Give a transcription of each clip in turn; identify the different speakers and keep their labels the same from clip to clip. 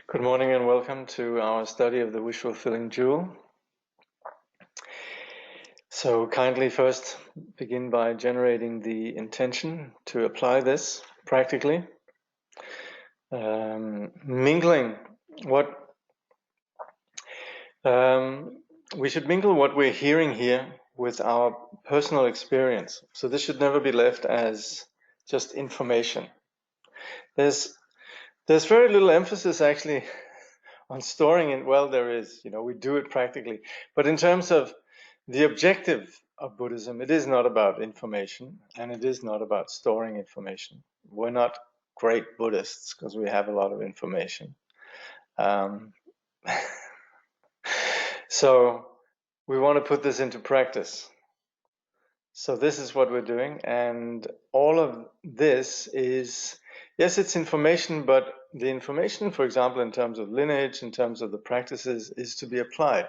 Speaker 1: Good morning and welcome to our study of the Wishfulfilling Jewel. So kindly first begin by generating the intention to apply this practically. Mingling what we should mingle what we're hearing here with our personal experience. So this should never be left as just information. There's very little emphasis actually on storing it. Well, there is, we do it practically. But in terms of the objective of Buddhism, it is not about information and it is not about storing information. We're not great Buddhists because we have a lot of information. So we want to put this into practice. So this is what we're doing, and all of this is, yes, it's information, but the information, for example, in terms of lineage, in terms of the practices, is to be applied.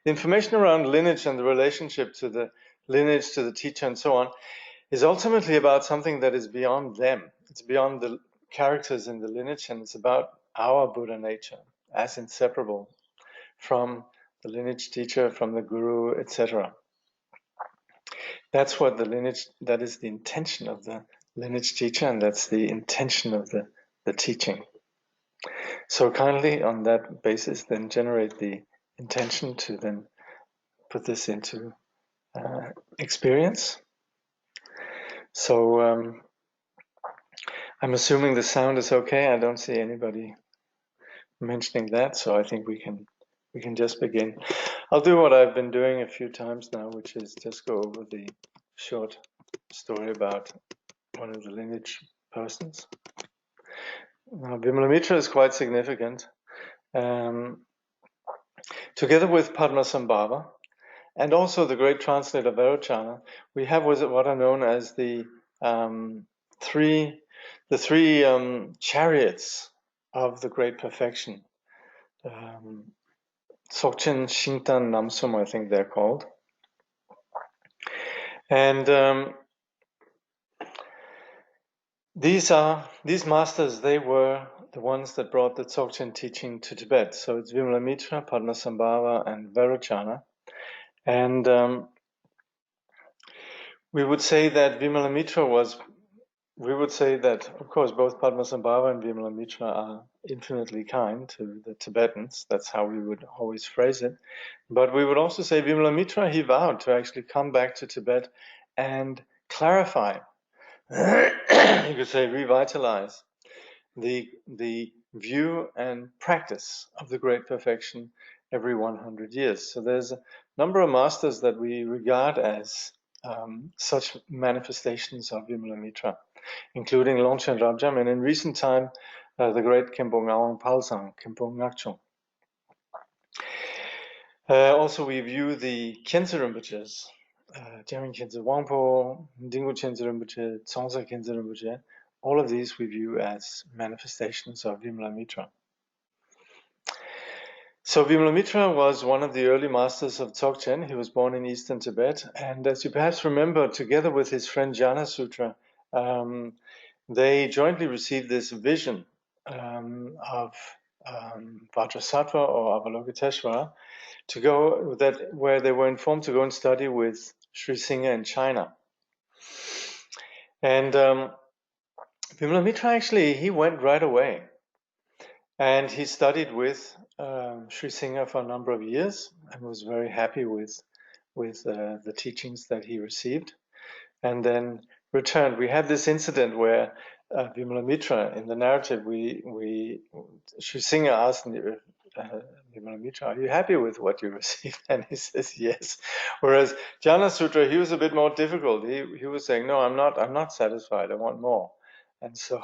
Speaker 1: The information around lineage and the relationship to the lineage, to the teacher, and so on, is ultimately about something that is beyond them. It's beyond the characters in the lineage, and it's about our Buddha nature as inseparable from the lineage teacher, from the guru, etc. That's what the lineage, that is the intention of the lineage teacher, and that's the intention of the teaching. So kindly on that basis then generate the intention to then put this into experience. So I'm assuming the sound is okay. I don't see anybody mentioning that, so I think we can just begin. I'll do what I've been doing a few times now, which is just go over the short story about one of the lineage persons. Now, Vimalamitra is quite significant. Together with Padmasambhava and also the great translator Vairocana, we have what are known as the three chariots of the great perfection. Dzogchen, Shintan, Namsum, I think they're called. And these masters, they were the ones that brought the Dzogchen teaching to Tibet. So it's Vimalamitra, Padmasambhava, and Vairocana. And we would say that Vimalamitra of course, both Padmasambhava and Vimalamitra are infinitely kind to the Tibetans. That's how we would always phrase it. But we would also say Vimalamitra, he vowed to actually come back to Tibet and clarify, you could say revitalize, the view and practice of the great perfection every 100 years. So there's a number of masters that we regard as such manifestations of Vimalamitra, including Longchen Rabjam, and in recent time, the great Khenpo Ngawang Palsang, Khenpo Ngakchung. Also, we view the Khyentse Rinpoches, Jamin Khyentse Wangpo, Dilgo Khyentse Rinpoche, Tsongsa Khyentse Rinpoche. All of these we view as manifestations of Vimalamitra. So Vimalamitra was one of the early masters of Dzogchen. He was born in eastern Tibet, and as you perhaps remember, together with his friend Janasutra, they jointly received this vision of Vajrasattva or Avalokiteshvara where they were informed to go and study with Sri Singha in China. And Vimalamitra actually, he went right away. And he studied with Sri Singha for a number of years and was very happy with the teachings that he received, and then returned. We had this incident where Vimalamitra, in the narrative, Sri Singha asked Vimalamitra, "Are you happy with what you received?" And he says, "Yes." Whereas Janasutra, he was a bit more difficult. He was saying, "No, I'm not satisfied. I want more." And so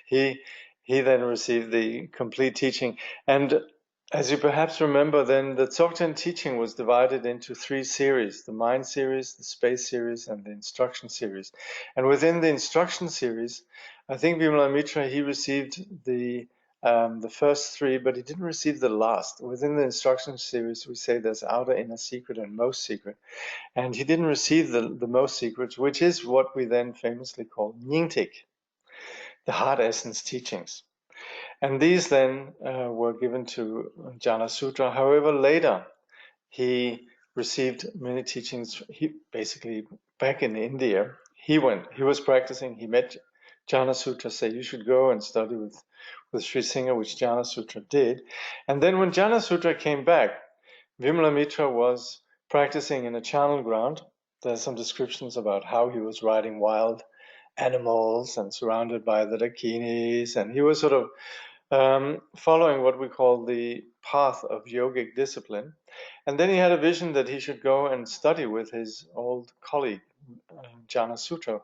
Speaker 1: he then received the complete teaching. And as you perhaps remember, then the Dzogchen teaching was divided into three series: the mind series, the space series, and the instruction series. And within the instruction series, I think Vimalamitra, he received the the first three, but he didn't receive the last. Within the instruction series, we say there's outer, inner secret, and most secret. And he didn't receive the most secrets, which is what we then famously call Nyingtik, the heart essence teachings. And these then were given to Jana Sutra. However, later he received many teachings. He basically, back in India, he was practicing, he met Jana Sutra, say you should go and study with Sri Singha, which Jana Sutra did. And then when Jana Sutra came back, Vimalamitra was practicing in a charnel ground. There's some descriptions about how he was riding wild animals and surrounded by the dakinis, and he was sort of following what we call the path of yogic discipline. And then he had a vision that he should go and study with his old colleague, Jana Sutra.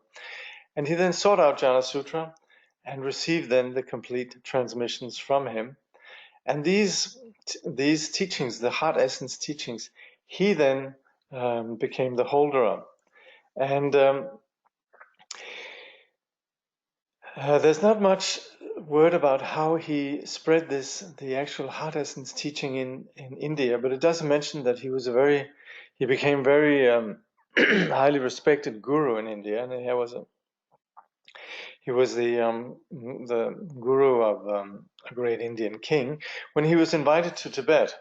Speaker 1: And he then sought out Jana Sutra and received then the complete transmissions from him. And these teachings, the heart essence teachings, he then became the holder of. And there's not much word about how he spread the actual heart essence teaching in India, but it does mention that he became very highly respected guru in India, and he was the guru of a great Indian king when he was invited to Tibet.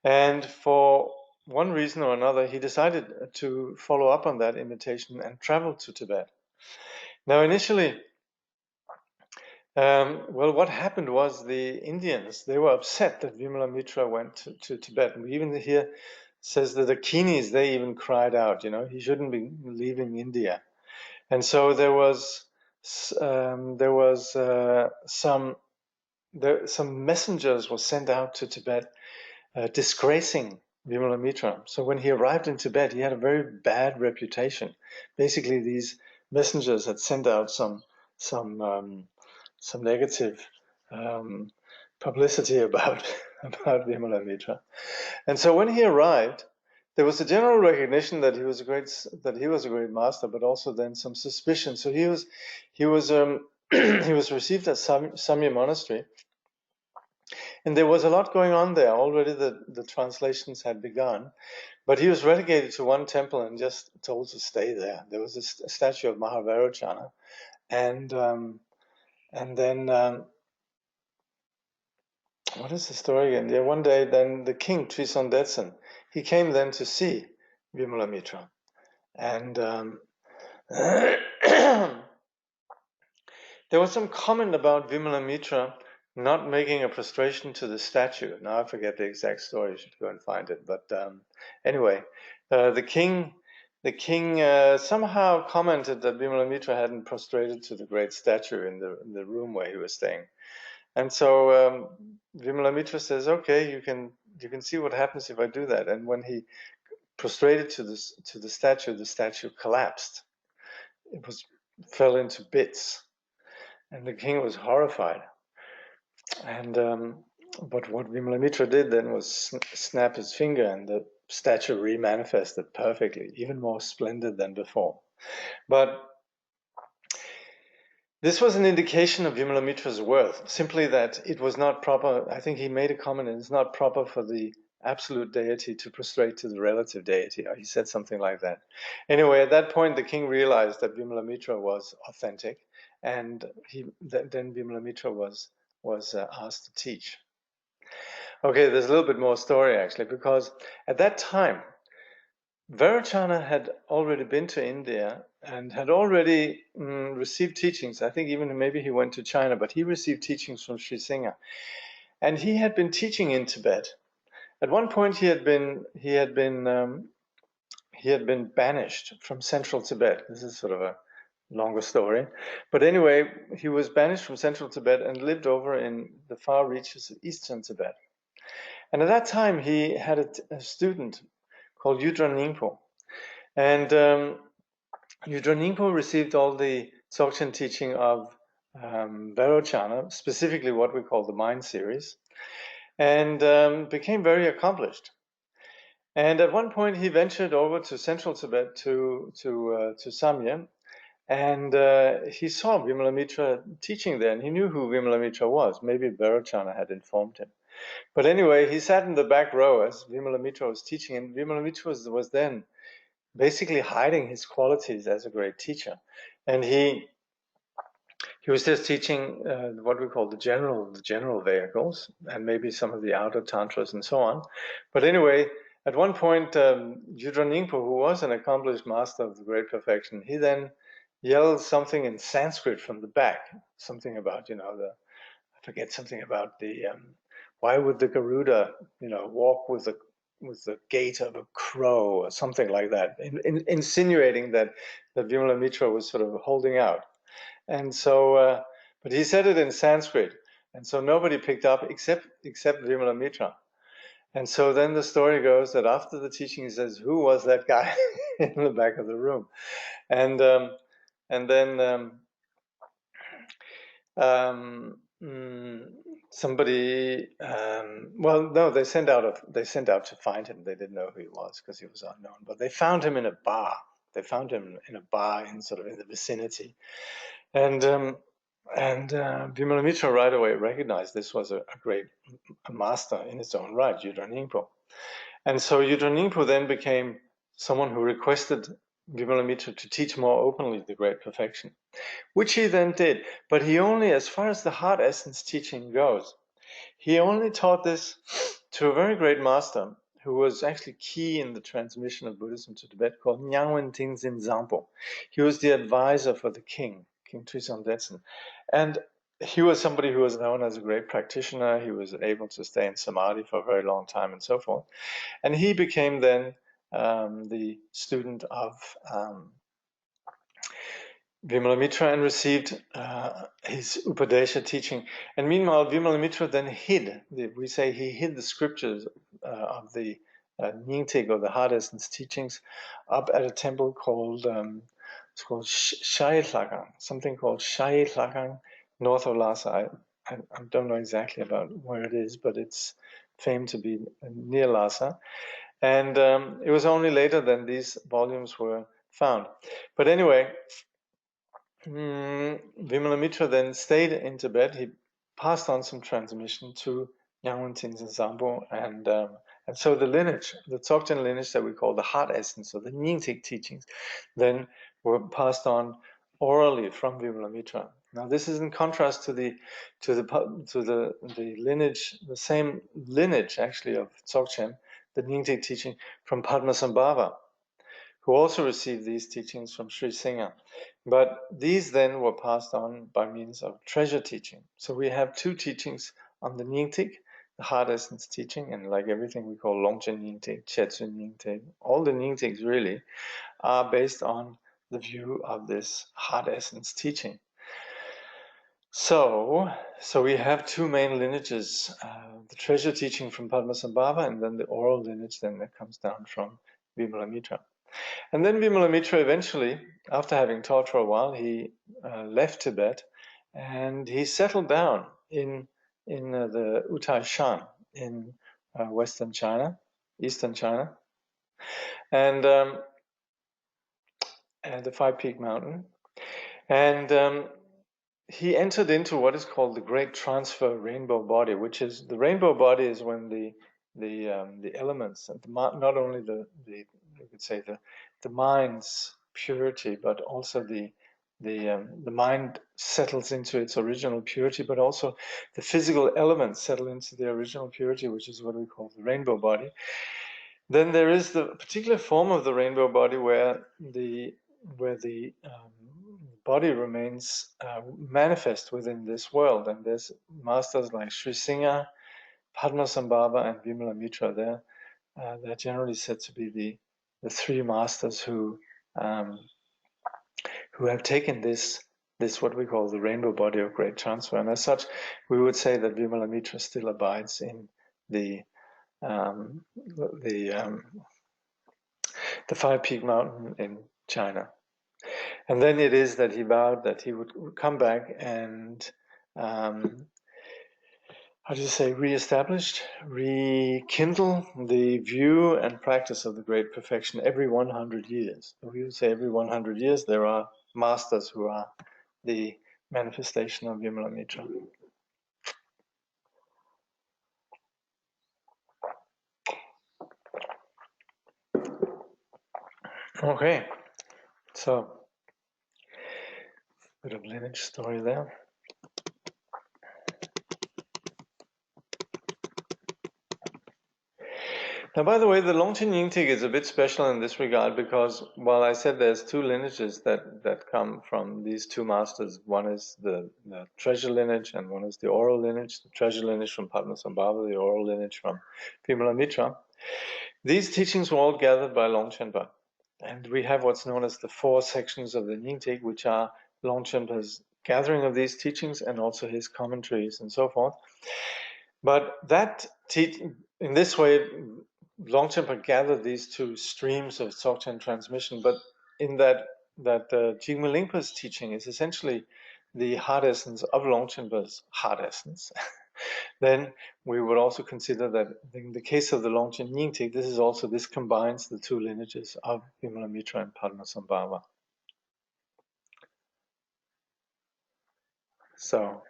Speaker 1: And for one reason or another, he decided to follow up on that invitation and travel to Tibet. Now, initially, well, what happened was the Indians, they were upset that Vimalamitra went to Tibet. And we even here says that the Dakinis, they even cried out, he shouldn't be leaving India. And so there was some messengers were sent out to Tibet disgracing Vimalamitra. So when he arrived in Tibet, he had a very bad reputation. Basically, these messengers had sent out some negative publicity about Vimalamitra. And so when he arrived, there was a general recognition that he was a great master, but also then some suspicion. So he was he was received at Samye Monastery, and there was a lot going on there. Already the translations had begun, but he was relegated to one temple and just told to stay there. There was a statue of Mahavairochana, and then what is the story again? Yeah, one day then the king Trisondetsen, he came then to see Vimalamitra, and there was some comment about Vimalamitra not making a prostration to the statue. Now I forget the exact story. You should go and find it. But anyway, the king somehow commented that Vimalamitra hadn't prostrated to the great statue in the room where he was staying. And so Vimalamitra says, "Okay, you can see what happens if I do that." And when he prostrated to the statue collapsed. It fell into bits, and the king was horrified. And but what Vimalamitra did then was snap his finger, and the statue remanifested perfectly, even more splendid than before. But this was an indication of Vimalamitra's worth, simply that it was not proper. I think he made a comment, it's not proper for the absolute deity to prostrate to the relative deity, or he said something like that. Anyway, at that point, the king realized that Vimalamitra was authentic, and then Vimalamitra was asked to teach. Okay, there's a little bit more story actually, because at that time, Vairochana had already been to India and had already received teachings. I think even maybe he went to China, but he received teachings from Sri Singha. And he had been teaching in Tibet. At one point, he had been banished from central Tibet. This is sort of a longer story. But anyway, he was banished from central Tibet and lived over in the far reaches of eastern Tibet. And at that time, he had a student called Yudra Ningpo. And Yudra Ningpo received all the Dzogchen teaching of Vairochana, specifically what we call the Mind series, and became very accomplished. And at one point, he ventured over to central Tibet to Samye, And he saw Vimalamitra teaching there, and he knew who Vimalamitra was. Maybe Bharachana had informed him. But anyway, he sat in the back row as Vimalamitra was teaching, and Vimalamitra was then basically hiding his qualities as a great teacher. And he was just teaching what we call the general vehicles, and maybe some of the outer tantras and so on. But anyway, at one point, Yudra Ningpo, who was an accomplished master of the great perfection, he then yelled something in Sanskrit from the back, something about, I forget, something about the why would the Garuda, walk with the gait of a crow or something like that, insinuating that Vimalamitra was sort of holding out. And so, but he said it in Sanskrit, and so nobody picked up except Vimalamitra. And so then the story goes that after the teaching, he says, "Who was that guy in the back of the room?" And then somebody, well, no, they sent out to find him. They didn't know who he was because he was unknown, but they found him in a bar. They found him in a bar in the vicinity, and Vimalamitra right away recognized this was a great master in its own right, Yudra Ningpo. And so Yudra Ningpo then became someone who requested Vimalamitra to teach more openly the great perfection, which he then did. But he only, as far as the heart essence teaching goes, he only taught this to a very great master who was actually key in the transmission of Buddhism to Tibet, called Nyangwen Tingzin Zampo. He was the advisor for the king, King Trisong Detsen. And he was somebody who was known as a great practitioner. He was able to stay in samadhi for a very long time and so forth. And he became then the student of Vimalamitra and received his Upadesha teaching. And meanwhile, Vimalamitra then hid, we say he hid the scriptures of the Nyingtik, or the heart essence teachings, up at a temple called, it's called Shaitlakang, something called Shaitlakang, north of Lhasa. I don't know exactly about where it is, but it's famed to be near Lhasa. And it was only later than these volumes were found. But anyway, Vimalamitra then stayed in Tibet. He passed on some transmission to Nyangwen Tingzin Zampo, and so the lineage, the Dzogchen lineage that we call the heart essence, or the Nyingtik teachings, then were passed on orally from Vimalamitra. Now this is in contrast to the lineage, the same lineage actually of Dzogchen, the Nyingtik teaching from Padmasambhava, who also received these teachings from Sri Singha. But these then were passed on by means of treasure teaching. So we have two teachings on the Nyingtik, the heart essence teaching, and like everything we call Longchen Nyingtik, Chetsu Nyingtik, all the Nyingtiks really are based on the view of this heart essence teaching. So we have two main lineages, the treasure teaching from Padmasambhava, and then the oral lineage then that comes down from Vimalamitra. And then Vimalamitra eventually, after having taught for a while, he left Tibet and he settled down in the Utai Shan in western China, eastern China, and the Five Peak Mountain. And he entered into what is called the Great Transfer Rainbow Body, which is, the rainbow body is when the elements, and not only you could say the mind's purity, but also the mind settles into its original purity, but also the physical elements settle into the original purity, which is what we call the rainbow body. Then there is the particular form of the rainbow body where the body remains manifest within this world, and there's masters like Sri Singha, Padmasambhava, and Vimalamitra there. They're generally said to be the three masters who have taken this what we call the rainbow body of great transfer. And as such, we would say that Vimalamitra still abides in the Five Peak Mountain in China. And then it is that he vowed that he would come back and rekindle the view and practice of the great perfection every 100 years. We would say every 100 years there are masters who are the manifestation of Vimalamitra. Okay, so bit of lineage story there. Now, by the way, the Longchen Yingtig is a bit special in this regard because, while I said there's two lineages that come from these two masters, one is the treasure lineage and one is the oral lineage, the treasure lineage from Padmasambhava, the oral lineage from Vimalamitra. These teachings were all gathered by Longchenpa. And we have what's known as the 4 sections of the Nyingtik, which are Longchenpa's gathering of these teachings and also his commentaries and so forth. But that in this way, Longchenpa gathered these two streams of Dzogchen transmission. But in that Jigme Lingpa's teaching is essentially the heart essence of Longchenpa's heart essence. Then we would also consider that in the case of the Longchen Nyingtik, this combines the two lineages of Vimalamitra and Padmasambhava. So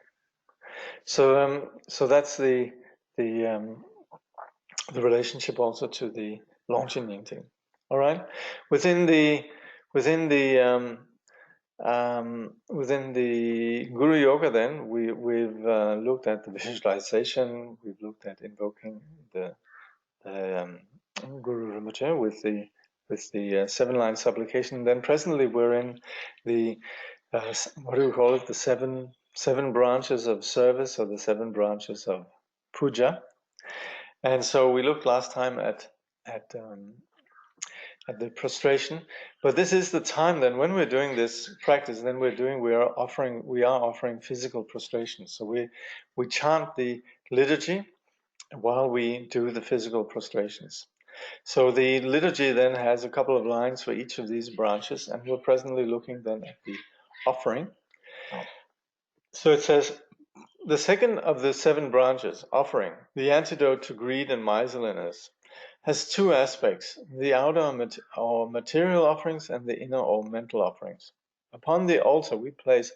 Speaker 1: that's the relationship also to the Longchen Nyingtik. All right, within the Guru Yoga, then we've looked at the visualization. We've looked at invoking the Guru Rinpoche with the 7-line supplication. Then presently we're in the what do we call it? The seven branches of service, or the 7 branches of puja. And so we looked last time at the prostration, but this is the time then when we're doing this practice. Then we are offering physical prostration. So we chant the liturgy while we do the physical prostrations. So the liturgy then has a couple of lines for each of these branches, and we're presently looking then at the offering. So it says, the second of the 7 branches, offering, the antidote to greed and miserliness, has 2 aspects, the outer or material offerings and the inner or mental offerings. Upon the altar we place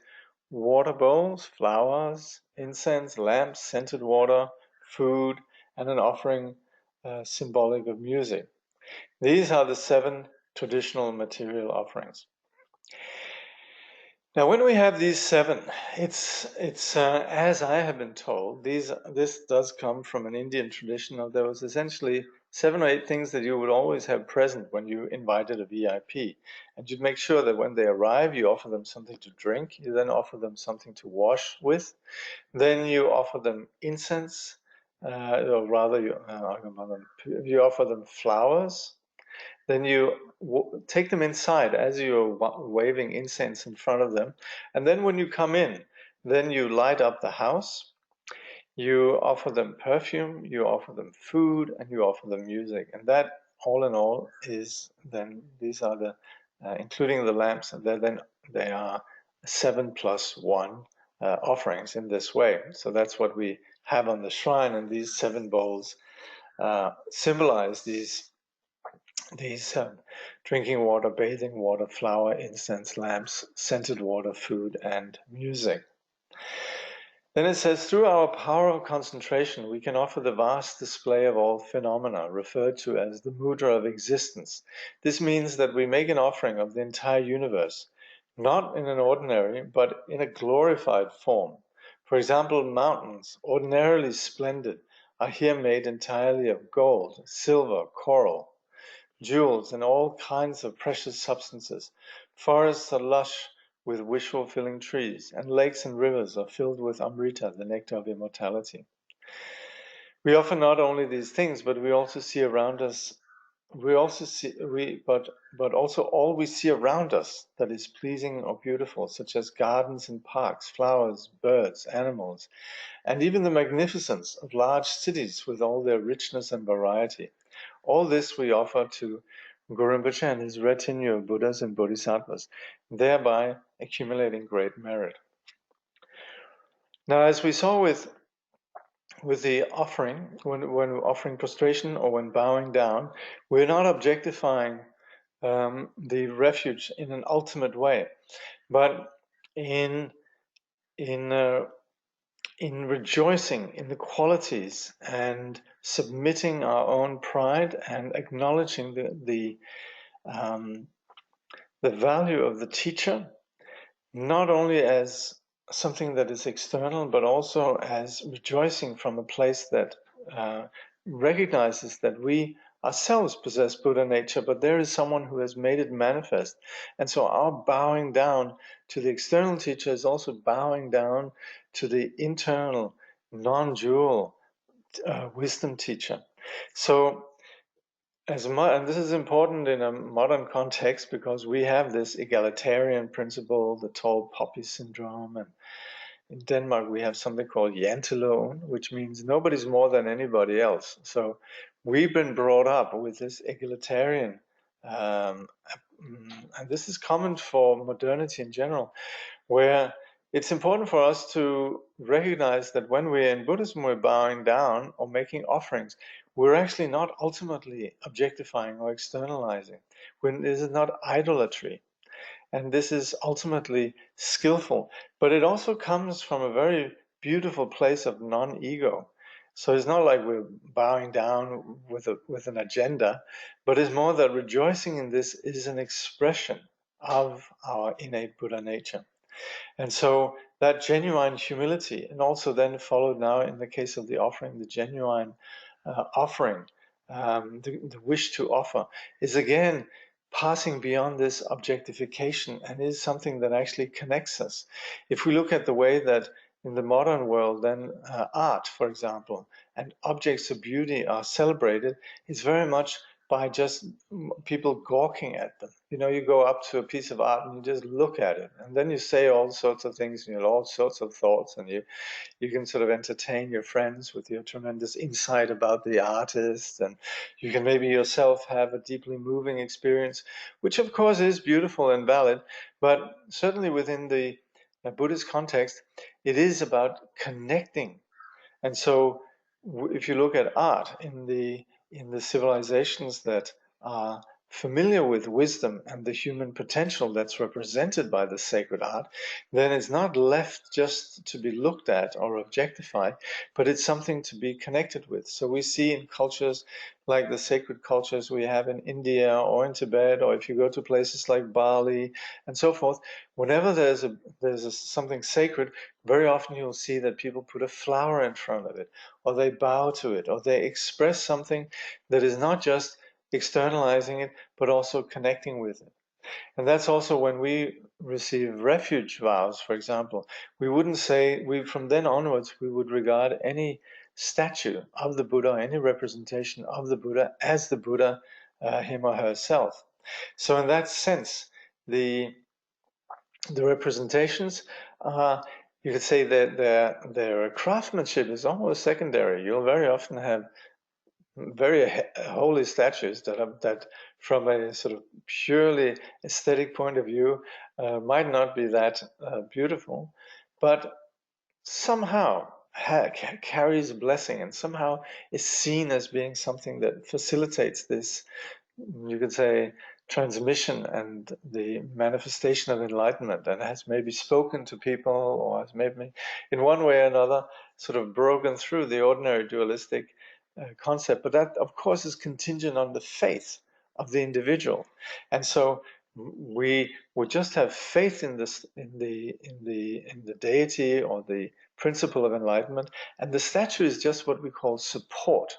Speaker 1: water bowls, flowers, incense, lamps, scented water, food, and an offering symbolic of music. These are the 7 traditional material offerings. Now, when we have these 7, it's as I have been told, this does come from an Indian tradition. There was essentially 7 or 8 things that you would always have present when you invited a VIP, and you'd make sure that when they arrive, you offer them something to drink. You then offer them something to wash with. Then you offer them incense, or rather, you offer them flowers. Then you take them inside as you're waving incense in front of them. And then when you come in, then you light up the house. You offer them perfume, you offer them food, and you offer them music. And that, all in all, is then, these are the, including the lamps, and they are 7 plus 1 offerings in this way. So that's what we have on the shrine, and these 7 bowls symbolize these drinking water, bathing water, flower, incense, lamps, scented water, food, and music. Then it says, through our power of concentration, we can offer the vast display of all phenomena, referred to as the mudra of existence. This means that we make an offering of the entire universe, not in an ordinary, but in a glorified form. For example, mountains, ordinarily splendid, are here made entirely of gold, silver, coral, jewels, and all kinds of precious substances. Forests are lush with wishful-filling trees, and lakes and rivers are filled with amrita, the nectar of immortality. We offer not only these things, but we also see around us. But also all we see around us that is pleasing or beautiful, such as gardens and parks, flowers, birds, animals, and even the magnificence of large cities with all their richness and variety. All this we offer to Guru Rinpoche and his retinue of Buddhas and Bodhisattvas, thereby accumulating great merit. Now, as we saw with the offering, when offering prostration or when bowing down, we're not objectifying the refuge in an ultimate way. but in in rejoicing in the qualities and submitting our own pride and acknowledging the value of the teacher, not only as something that is external, but also as rejoicing from a place that recognizes that we ourselves possess Buddha nature, but there is someone who has made it manifest. And so our bowing down to the external teacher is also bowing down to the internal, non-dual wisdom teacher. So and this is important in a modern context because we have this egalitarian principle, the tall poppy syndrome, and in Denmark we have something called janteloven, which means nobody's more than anybody else. So we've been brought up with this egalitarian, and this is common for modernity in general, where it's important for us to recognize that when we're in Buddhism, we're bowing down or making offerings, we're actually not ultimately objectifying or externalizing. This is not idolatry. And this is ultimately skillful. But it also comes from a very beautiful place of non-ego. So it's not like we're bowing down with an agenda, but it's more that rejoicing in this is an expression of our innate Buddha nature. And so that genuine humility, and also then followed now in the case of the offering, the genuine offering, the wish to offer, is again passing beyond this objectification and is something that actually connects us. If we look at the way that in the modern world, then art, for example, and objects of beauty are celebrated, is very much by just people gawking at them. You know, you go up to a piece of art and you just look at it, and then you say all sorts of things, and all sorts of thoughts, and you can sort of entertain your friends with your tremendous insight about the artist, and you can maybe yourself have a deeply moving experience, which of course is beautiful and valid, but certainly within the Buddhist context, it is about connecting. And so if you look at art in the civilizations that are familiar with wisdom and the human potential that's represented by the sacred art, then it's not left just to be looked at or objectified, but it's something to be connected with. So we see in cultures like the sacred cultures we have in India or in Tibet, or if you go to places like Bali and so forth, whenever there's something sacred, very often you'll see that people put a flower in front of it, or they bow to it, or they express something that is not just externalizing it, but also connecting with it. And that's also when we receive refuge vows, for example, we wouldn't say, from then onwards, we would regard any statue of the Buddha, any representation of the Buddha as the Buddha, him or herself. So in that sense, the representations, you could say that their craftsmanship is almost secondary. You'll very often have very holy statues that from a sort of purely aesthetic point of view might not be that beautiful, but somehow carries a blessing and somehow is seen as being something that facilitates this, you could say, transmission and the manifestation of enlightenment, and has maybe spoken to people, or has maybe in one way or another sort of broken through the ordinary dualistic concept. But that of course is contingent on the faith of the individual. And so we would just have faith in this, in the deity or the principle of enlightenment, and the statue is just what we call support.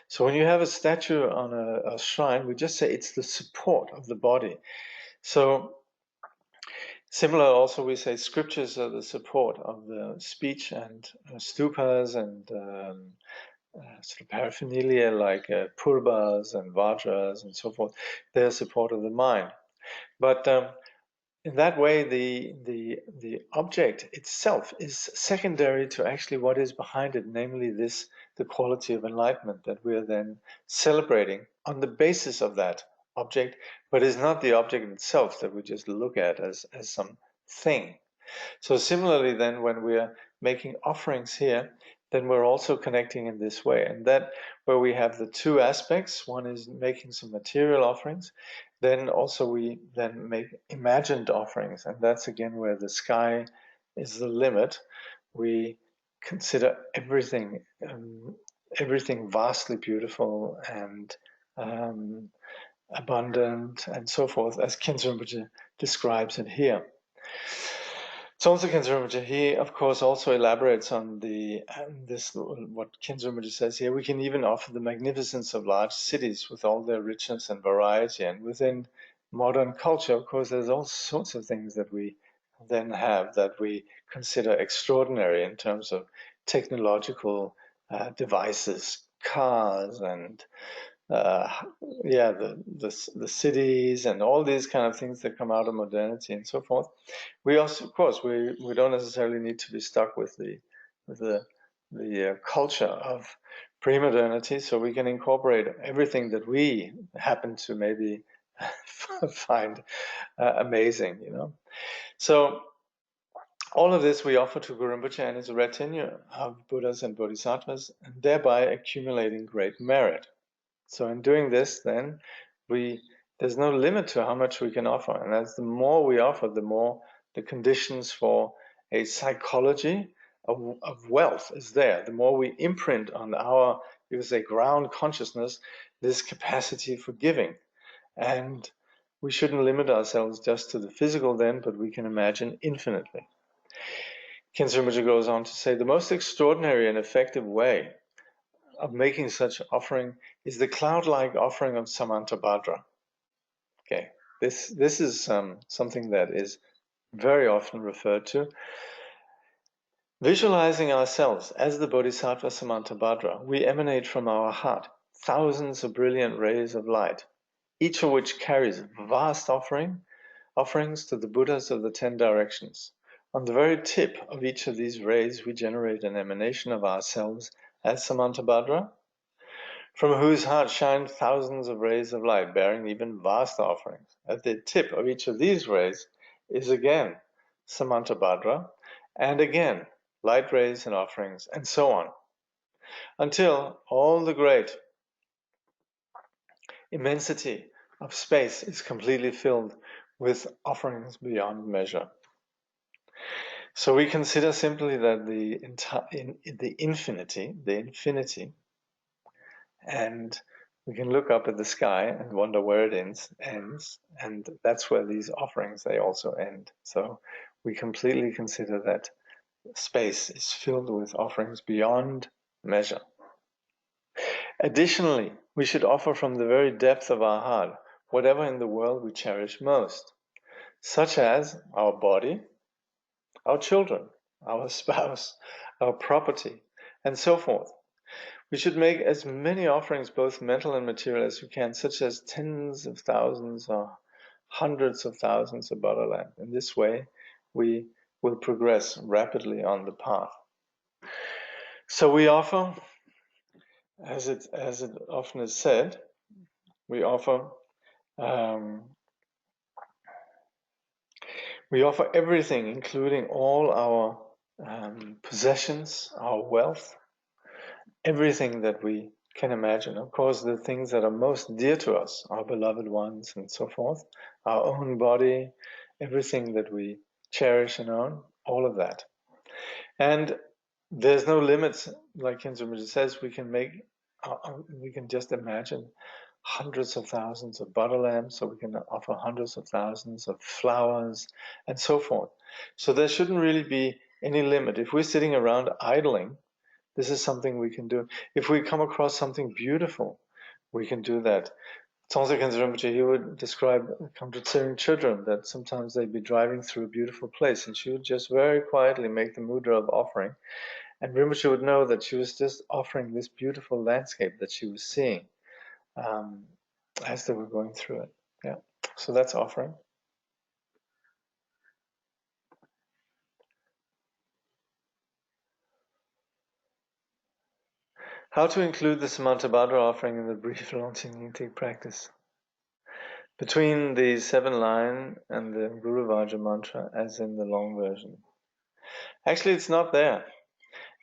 Speaker 1: So when you have a statue on a shrine, we just say it's the support of the body. So similar also, we say scriptures are the support of the speech, and stupas and sort of paraphernalia like purbas and vajras and so forth, they're support of the mind. But in that way, the object itself is secondary to actually what is behind it, namely the quality of enlightenment that we are then celebrating on the basis of that object, but is not the object itself that we just look at as some thing. So similarly then, when we're making offerings here, then we're also connecting in this way. And that where we have the two aspects, one is making some material offerings, then also we then make imagined offerings, and that's again where the sky is the limit. We consider everything, everything vastly beautiful and abundant and so forth, as Khyentse Rinpoche describes it here. Khyentse Rinpoche, he of course also elaborates on what Khyentse Rinpoche says here. We can even offer the magnificence of large cities with all their richness and variety. And within modern culture, of course, there's all sorts of things that we then have that we consider extraordinary in terms of technological devices, cars, and the cities and all these kind of things that come out of modernity and so forth. We also, of course, we don't necessarily need to be stuck with the culture of pre-modernity, so we can incorporate everything that we happen to maybe find amazing, you know. So all of this we offer to Guru Rinpoche and his retinue of Buddhas and Bodhisattvas, and thereby accumulating great merit. So in doing this, then, there's no limit to how much we can offer. And as the more we offer, the more the conditions for a psychology of wealth is there. The more we imprint on our, you could say, ground consciousness, this capacity for giving. And we shouldn't limit ourselves just to the physical then, but we can imagine infinitely. Khyentse Rinpoche goes on to say, the most extraordinary and effective way of making such offering is the cloud-like offering of Samantabhadra. Okay, this is something that is very often referred to. Visualizing ourselves as the Bodhisattva Samantabhadra, we emanate from our heart thousands of brilliant rays of light, each of which carries vast offerings to the Buddhas of the 10 directions. On the very tip of each of these rays, we generate an emanation of ourselves as Samantabhadra, from whose heart shine thousands of rays of light, bearing even vaster offerings. At the tip of each of these rays is again Samantabhadra, and again light rays and offerings, and so on, until all the great immensity of space is completely filled with offerings beyond measure. So we consider simply that the infinity, and we can look up at the sky and wonder where it ends, and that's where these offerings, they also end. So we completely consider that space is filled with offerings beyond measure. Additionally, we should offer from the very depth of our heart whatever in the world we cherish most, such as our body, our children, our spouse, our property, and so forth. We should make as many offerings, both mental and material, as we can, such as tens of thousands or hundreds of thousands of Buddha. In this way, we will progress rapidly on the path. So we offer, as it often is said, we offer everything, including all our possessions, our wealth, everything that we can imagine. Of course, the things that are most dear to us, our beloved ones and so forth, our own body, everything that we cherish and own, all of that. And there's no limits, like Khyentse Rinpoche says. We can just imagine hundreds of thousands of butter lamps, so we can offer hundreds of thousands of flowers and so forth. So there shouldn't really be any limit. If we're sitting around idling, this is something we can do. If we come across something beautiful, we can do that. Khyentse Rinpoche, he would describe Kamdra children that sometimes they'd be driving through a beautiful place, and she would just very quietly make the mudra of offering, and Rinpoche would know that she was just offering this beautiful landscape that she was seeing as they were going through it. Yeah, so that's offering. How to include the Samantabhadra offering in the brief launching Nyingtik practice? Between the 7-line and the Guru Vajra mantra, as in the long version. Actually, it's not there.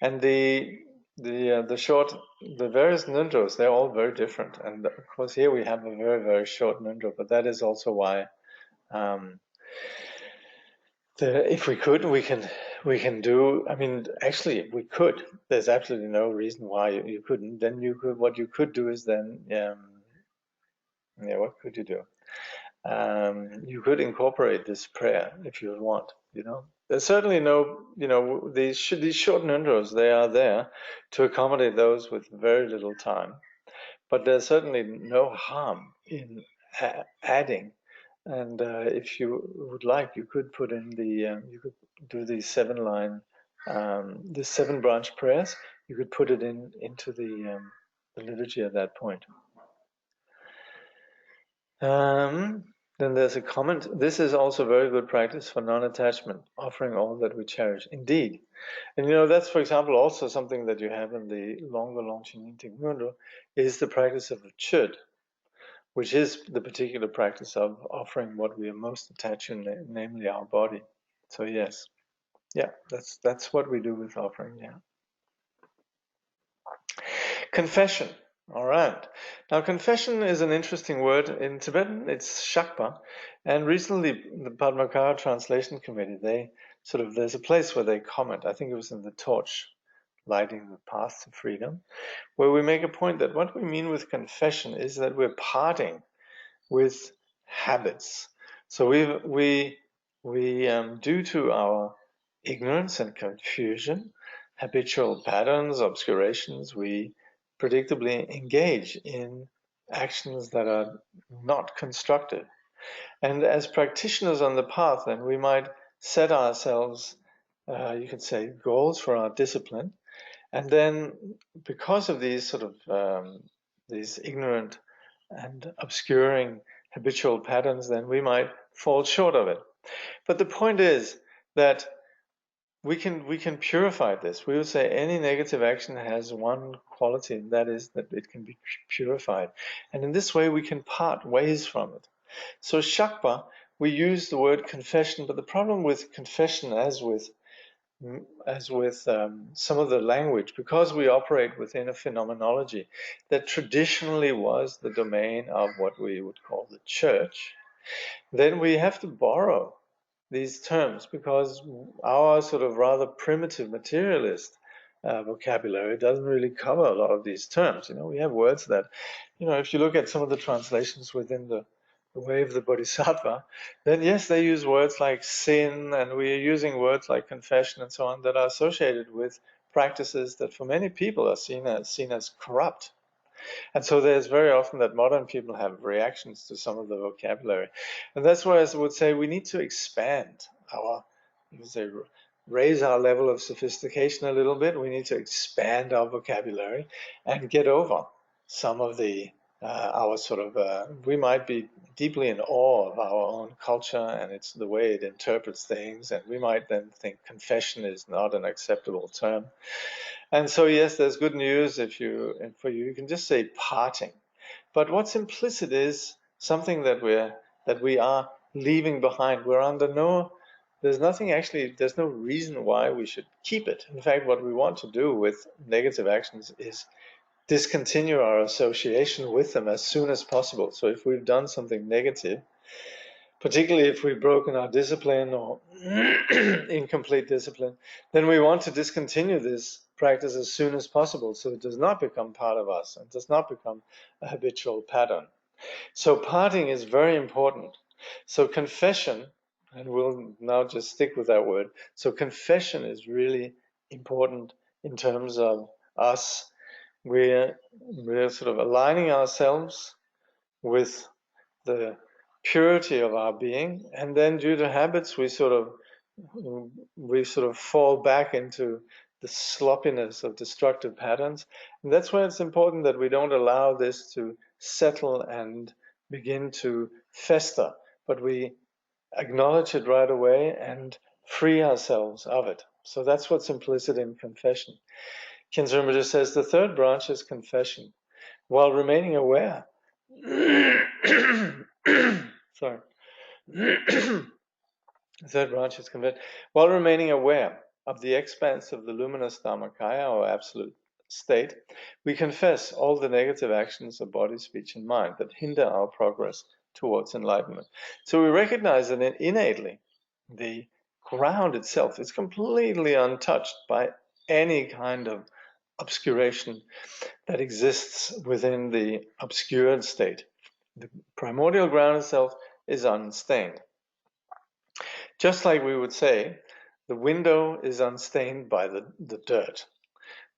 Speaker 1: And the the various Ngondros, they're all very different, and of course here we have a very, very short Ngondro, but that is also why if we could, we can do. I mean, actually, we could. There's absolutely no reason why you couldn't. Then you could. What you could do is then, what could you do? You could incorporate this prayer if you want. There's certainly no. These short Ngondros, they are there to accommodate those with very little time. But there's certainly no harm in adding. And if you would like, you could put in you could do these 7-line, the 7 branch prayers. You could put it into the liturgy at that point. Then there's a comment. This is also very good practice for non-attachment, offering all that we cherish. Indeed. And that's, for example, also something that you have in the longer Longchen Ngondro, is the practice of the chud, which is the particular practice of offering what we are most attached to, namely our body. So yes, that's what we do with offering. Yeah. Confession. All right. Now, confession is an interesting word. In Tibetan, it's shakpa. And recently, the Padmakara Translation Committee, there's a place where they comment. I think it was in the torch, lighting the path to freedom, where we make a point that what we mean with confession is that we're parting with habits. So we due to our ignorance and confusion, habitual patterns, obscurations, we predictably engage in actions that are not constructive. And as practitioners on the path, then we might set ourselves, you could say, goals for our discipline. And then because of these sort of these ignorant and obscuring habitual patterns, then we might fall short of it. But the point is that we can purify this. We would say any negative action has one quality, and that is that it can be purified. And in this way, we can part ways from it. So shakpa, we use the word confession, but the problem with confession, as with some of the language, because we operate within a phenomenology that traditionally was the domain of what we would call the church, then we have to borrow these terms, because our sort of rather primitive materialist vocabulary doesn't really cover a lot of these terms. We have words that, if you look at some of the translations within the way of the Bodhisattva, then yes, they use words like sin, and we are using words like confession and so on that are associated with practices that for many people are seen as corrupt. And so there's very often that modern people have reactions to some of the vocabulary. And that's why I would say we need to expand raise our level of sophistication a little bit. We need to expand our vocabulary and get over some of the we might be deeply in awe of our own culture and it's the way it interprets things, and we might then think confession is not an acceptable term. And so yes, there's good news for you can just say parting. But what's implicit is something that we are leaving behind. There's no reason why we should keep it. In fact, what we want to do with negative actions is discontinue our association with them as soon as possible. So if we've done something negative, particularly if we've broken our discipline or incomplete discipline, then we want to discontinue this practice as soon as possible so it does not become part of us and does not become a habitual pattern. So parting is very important. So confession, and we'll now just stick with that word. So confession is really important in terms of us. We're sort of aligning ourselves with the purity of our being, and then due to habits we sort of fall back into the sloppiness of destructive patterns. And that's why it's important that we don't allow this to settle and begin to fester, but we acknowledge it right away and free ourselves of it. So that's what's implicit in confession. Khyentse Rinpoche says the third branch is confession, while remaining aware. Sorry. The third branch is confession, while remaining aware of the expanse of the luminous Dharmakaya or absolute state, we confess all the negative actions of body, speech, and mind that hinder our progress towards enlightenment. So we recognize that innately, the ground itself is completely untouched by any kind of obscuration that exists within the obscured state. The primordial ground itself is unstained. Just like we would say, the window is unstained by the dirt.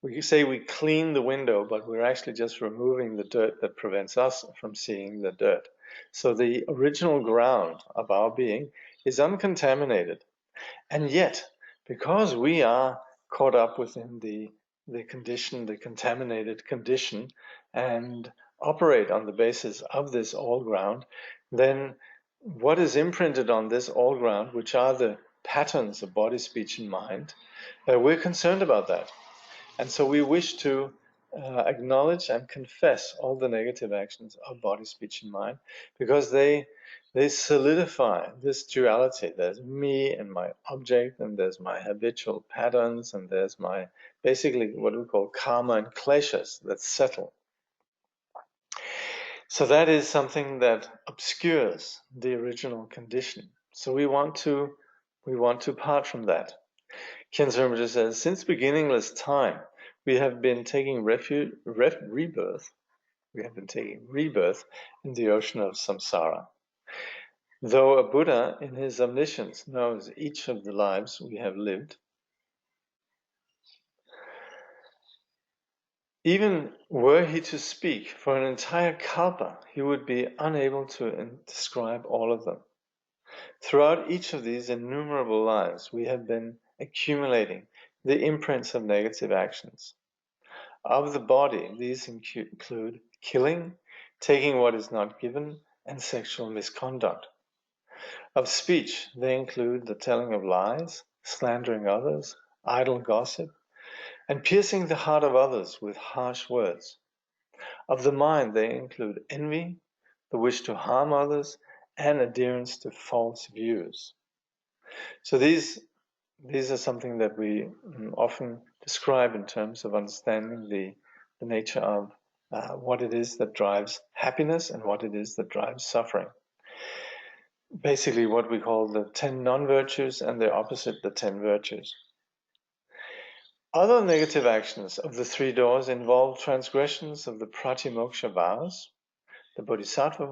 Speaker 1: We say we clean the window, but we're actually just removing the dirt that prevents us from seeing the dirt. So the original ground of our being is uncontaminated. And yet, because we are caught up within the condition, the contaminated condition, and operate on the basis of this all ground, then what is imprinted on this all ground, which are the patterns of body, speech, and mind, we're concerned about that. And so we wish to acknowledge and confess all the negative actions of body, speech, and mind, because they solidify this duality. There's me and my object, and there's my habitual patterns, and there's my basically what we call karma and kleshas that settle. So that is something that obscures the original condition. So we want to part from that. Khyentse Rinpoche says, since beginningless time, we have been taking rebirth. We have been taking rebirth in the ocean of samsara. Though a Buddha in his omniscience knows each of the lives we have lived, even were he to speak for an entire kalpa, he would be unable to describe all of them. Throughout each of these innumerable lives, we have been accumulating the imprints of negative actions. Of the body, these include killing, taking what is not given, and sexual misconduct. Of speech, they include the telling of lies, slandering others, idle gossip, and piercing the heart of others with harsh words. Of the mind, they include envy, the wish to harm others, and adherence to false views. So these are something that we often describe in terms of understanding the nature of what it is that drives happiness and what it is that drives suffering. Basically what we call the 10 non-virtues and their opposite, the 10 virtues. Other negative actions of the 3 doors involve transgressions of the pratimoksha vows, the bodhisattva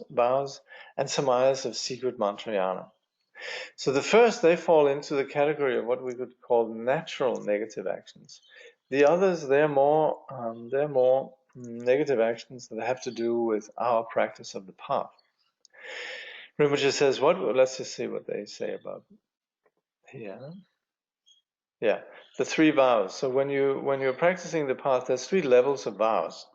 Speaker 1: vows, and samayas of secret mantrayana. So the first, they fall into the category of what we could call natural negative actions. The others, they're more negative actions that have to do with our practice of the path. Rinpoche says, let's just see what they say about here. Yeah, the 3 vows. So when you're practicing the path, there's 3 levels of vows.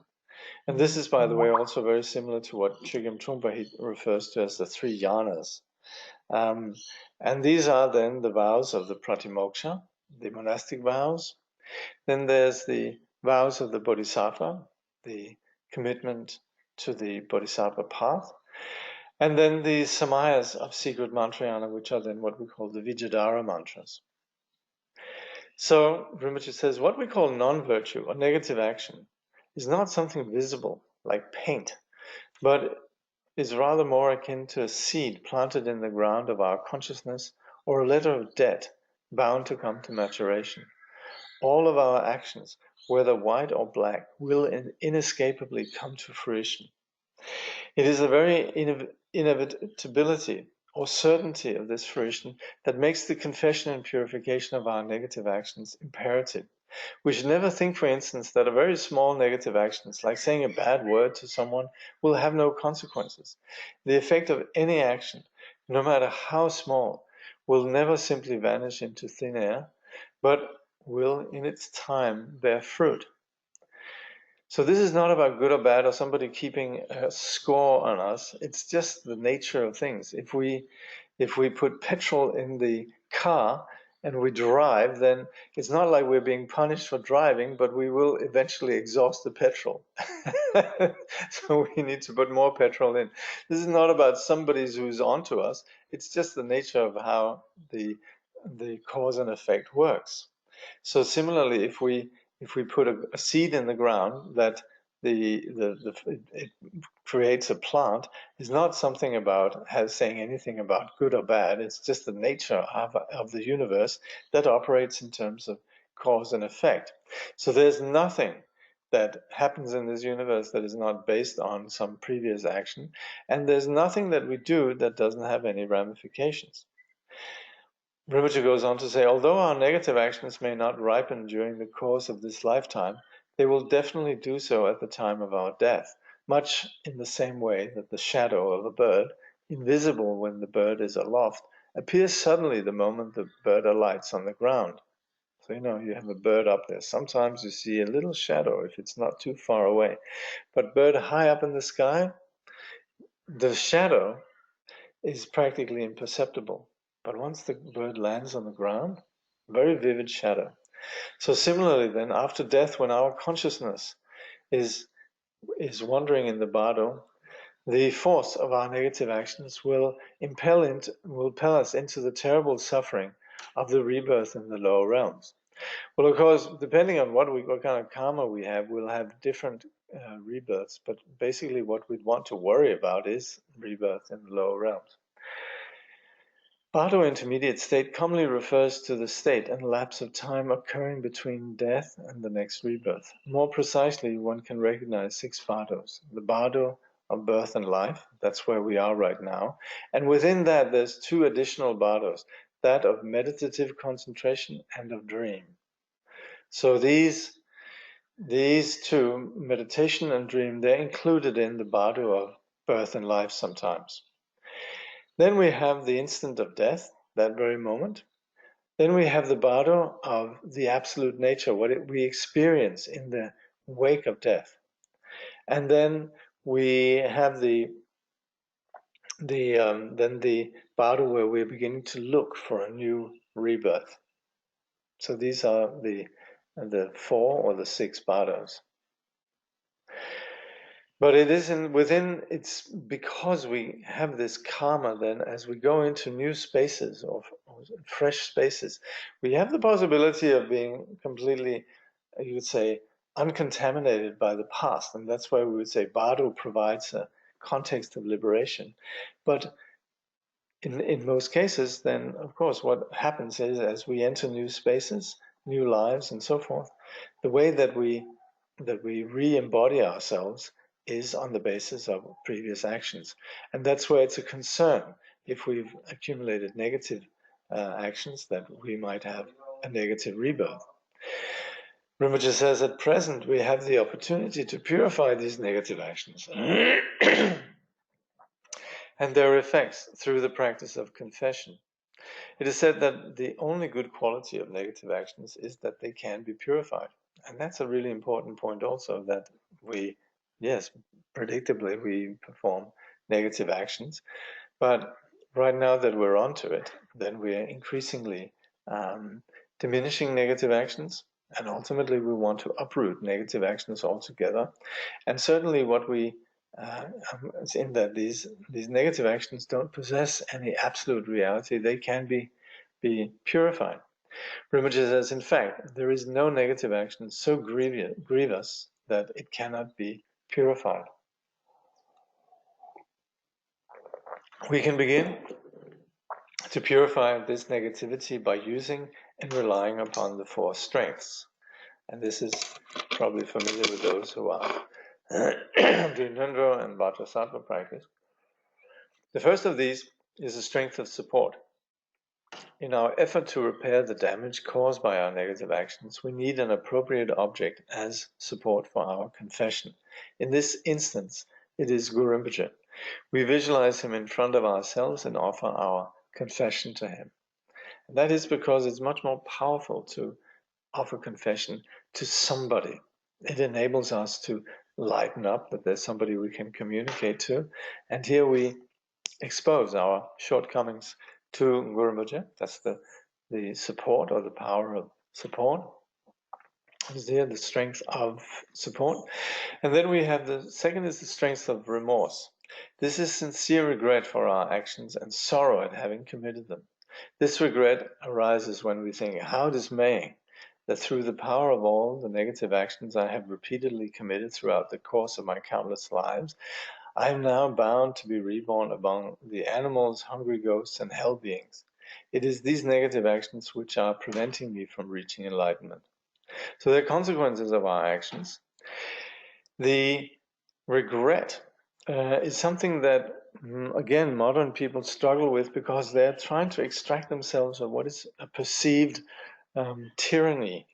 Speaker 1: And this is, by the way, also very similar to what Chögyam Trungpa refers to as the 3 yanas. And these are then the vows of the pratimoksha, the monastic vows. Then there's the vows of the bodhisattva, the commitment to the bodhisattva path. And then the samayas of secret mantrayana, which are then what we call the Vijayadhara mantras. So Rinpoche says, what we call non-virtue or negative action is not something visible like paint, but is rather more akin to a seed planted in the ground of our consciousness or a letter of debt bound to come to maturation. All of our actions, whether white or black, will inescapably come to fruition. It is the very inevitability or certainty of this fruition that makes the confession and purification of our negative actions imperative. We should never think, for instance, that a very small negative actions, like saying a bad word to someone, will have no consequences. The effect of any action, no matter how small, will never simply vanish into thin air, but will in its time bear fruit. So this is not about good or bad or somebody keeping a score on us. It's just the nature of things. If we put petrol in the car and we drive, then it's not like we're being punished for driving, but we will eventually exhaust the petrol. So we need to put more petrol in. This is not about somebody who's onto us. It's just the nature of how the cause and effect works. So similarly, if we if we put a seed in the ground, that it creates a plant, is not something about saying anything about good or bad. It's just the nature of the universe that operates in terms of cause and effect. So there's nothing that happens in this universe that is not based on some previous action, and there's nothing that we do that doesn't have any ramifications. Rinpoche goes on to say, although our negative actions may not ripen during the course of this lifetime, they will definitely do so at the time of our death, much in the same way that the shadow of a bird, invisible when the bird is aloft, appears suddenly the moment the bird alights on the ground. So, you have a bird up there. Sometimes you see a little shadow if it's not too far away. But bird high up in the sky, the shadow is practically imperceptible. But once the bird lands on the ground, very vivid shadow. So similarly then, after death, when our consciousness is wandering in the bardo, the force of our negative actions will impel us into the terrible suffering of the rebirth in the lower realms. Well, of course, depending on what kind of karma we have, we'll have different rebirths. But basically, what we'd want to worry about is rebirth in the lower realms. Bardo intermediate state commonly refers to the state and lapse of time occurring between death and the next rebirth. More precisely, one can recognize 6 bardos. The bardo of birth and life, that's where we are right now. And within that, there's 2 additional bardos, that of meditative concentration and of dream. So these 2, meditation and dream, they're included in the bardo of birth and life sometimes. Then we have the instant of death, that very moment. Then we have the bardo of the absolute nature, what we experience in the wake of death. And then we have the bardo where we're beginning to look for a new rebirth. So these are the 4 or the 6 bardos. But it isn't within, it's because we have this karma then, as we go into new spaces or fresh spaces, we have the possibility of being completely, you would say, uncontaminated by the past. And that's why we would say bardo provides a context of liberation. But in most cases, then, of course, what happens is as we enter new spaces, new lives, and so forth, the way that we re-embody ourselves is on the basis of previous actions. And that's where it's a concern if we've accumulated negative actions that we might have a negative rebirth. Rinpoche says at present we have the opportunity to purify these negative actions and their effects through the practice of confession. It is said that the only good quality of negative actions is that they can be purified. And that's a really important point also, that we, yes, predictably we perform negative actions, but right now that we're onto it, then we're increasingly diminishing negative actions, and ultimately we want to uproot negative actions altogether. And certainly what we it's in that these negative actions don't possess any absolute reality. They can be purified. Rinpoche says, in fact, there is no negative action so grievous that it cannot be purified. We can begin to purify this negativity by using and relying upon the 4 strengths. And this is probably familiar with those who are doing Ngondro and Bodhisattva practice. The first of these is the strength of support. In our effort to repair the damage caused by our negative actions, we need an appropriate object as support for our confession. In this instance, it is Guru Rinpoche. We visualize him in front of ourselves and offer our confession to him. And that is because it's much more powerful to offer confession to somebody. It enables us to lighten up, that there's somebody we can communicate to. And here we expose our shortcomings to Guru Rinpoche. That's the support, or the power of support. Is there the strength of support? And then we have the second is the strength of remorse. This is sincere regret for our actions and sorrow at having committed them. This regret arises when we think how dismaying that through the power of all the negative actions I have repeatedly committed throughout the course of my countless lives, I am now bound to be reborn among the animals, hungry ghosts, and hell beings. It is these negative actions which are preventing me from reaching enlightenment. So there are consequences of our actions. The regret is something that, again, modern people struggle with because they're trying to extract themselves of what is a perceived tyranny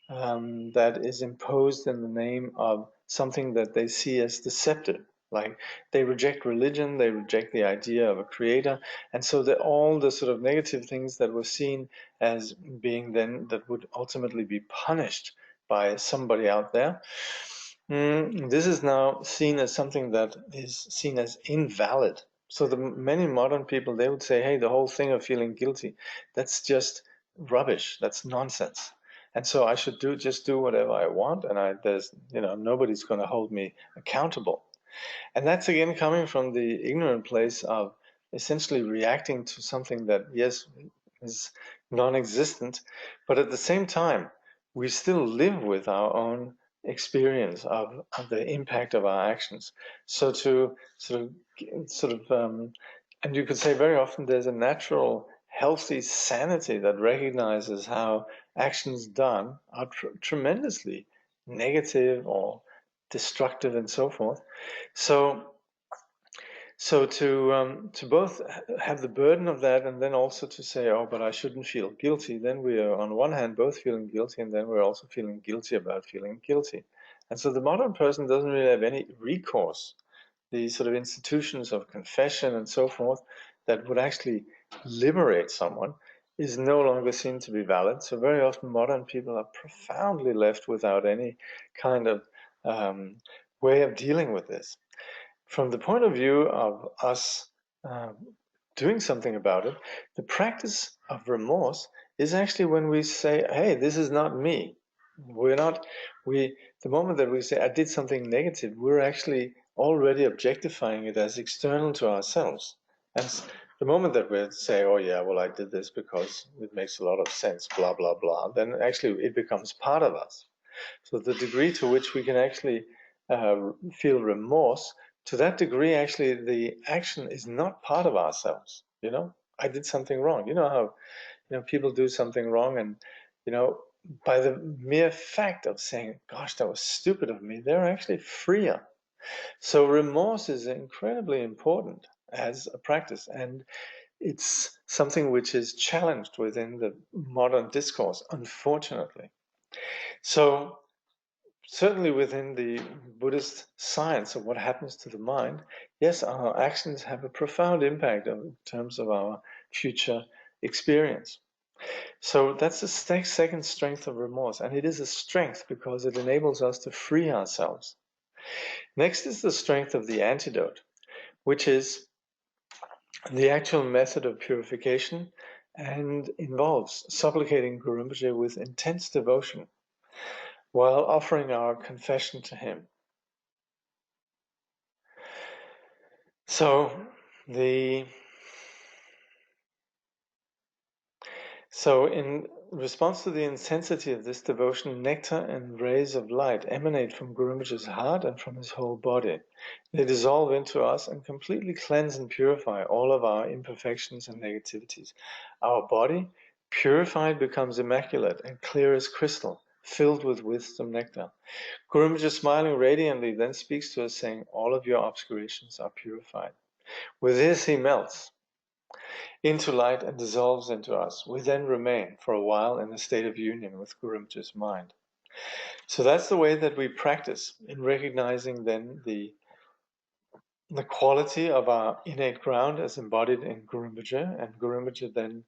Speaker 1: that is imposed in the name of something that they see as deceptive. Like they reject religion, they reject the idea of a creator, and so that all the sort of negative things that were seen as being then that would ultimately be punished by somebody out there, this is now seen as something that is seen as invalid. So the many modern people, they would say, hey, the whole thing of feeling guilty, that's just rubbish, that's nonsense. And so I should just do whatever I want, and there's nobody's going to hold me accountable. And that's again coming from the ignorant place of essentially reacting to something that, yes, is non-existent, but at the same time, we still live with our own experience of the impact of our actions. So to and you could say very often there's a natural, healthy sanity that recognizes how actions done are tremendously negative or destructive and so forth. So to both have the burden of that and then also to say, oh, but I shouldn't feel guilty, then we are on one hand both feeling guilty and then we're also feeling guilty about feeling guilty. And so the modern person doesn't really have any recourse. The sort of institutions of confession and so forth that would actually liberate someone is no longer seen to be valid. So very often modern people are profoundly left without any kind of way of dealing with this. From the point of view of us doing something about it, the practice of remorse is actually when we say, hey, this is not me. The moment that we say, I did something negative, we're actually already objectifying it as external to ourselves. And the moment that we say, oh yeah, well, I did this because it makes a lot of sense, blah, blah, blah, then actually it becomes part of us. So the degree to which we can actually feel remorse, to that degree, actually, the action is not part of ourselves. I did something wrong. You know how people do something wrong, and by the mere fact of saying, "Gosh, that was stupid of me," they're actually freer. So remorse is incredibly important as a practice, and it's something which is challenged within the modern discourse, unfortunately. So certainly within the Buddhist science of what happens to the mind, yes, our actions have a profound impact in terms of our future experience. So that's the second strength of remorse, and it is a strength because it enables us to free ourselves. Next is the strength of the antidote, which is the actual method of purification and involves supplicating Guru Rinpoche with intense devotion while offering our confession to him. So in response to the intensity of this devotion, nectar and rays of light emanate from Guru Rinpoche's heart and from his whole body. They dissolve into us and completely cleanse and purify all of our imperfections and negativities. Our body, purified, becomes immaculate and clear as crystal, filled with wisdom nectar. Guru Rinpoche, smiling radiantly, then speaks to us, saying, all of your obscurations are purified. With this, he melts into light and dissolves into us. We then remain for a while in a state of union with Guru Rinpoche's mind. So that's the way that we practice in recognizing then the quality of our innate ground as embodied in Guru Rinpoche, and Guru Rinpoche then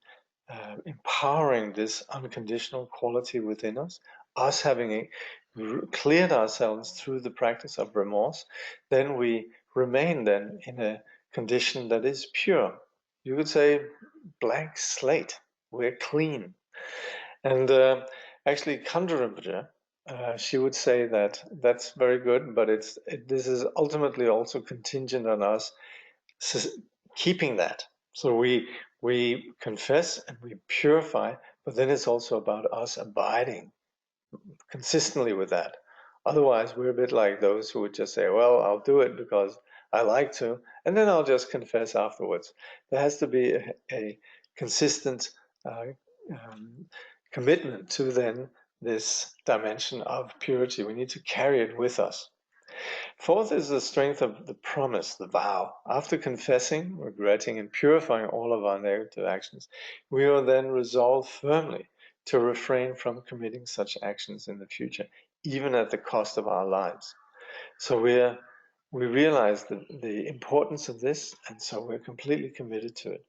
Speaker 1: empowering this unconditional quality within us having cleared ourselves through the practice of remorse, then we remain then in a condition that is pure. You could say blank slate. We're clean. And actually, Ngondro Rinpoche, she would say that that's very good, but this is ultimately also contingent on us keeping that. So we confess and we purify, but then it's also about us abiding consistently with that. Otherwise, we're a bit like those who would just say, well, I'll do it because I like to, and then I'll just confess afterwards. There has to be a consistent um, commitment to then this dimension of purity. We need to carry it with us. Fourth is the strength of the promise, the vow. After confessing, regretting, and purifying all of our negative actions, we will then resolve firmly to refrain from committing such actions in the future, even at the cost of our lives. So we realize the importance of this, and so we're completely committed to it.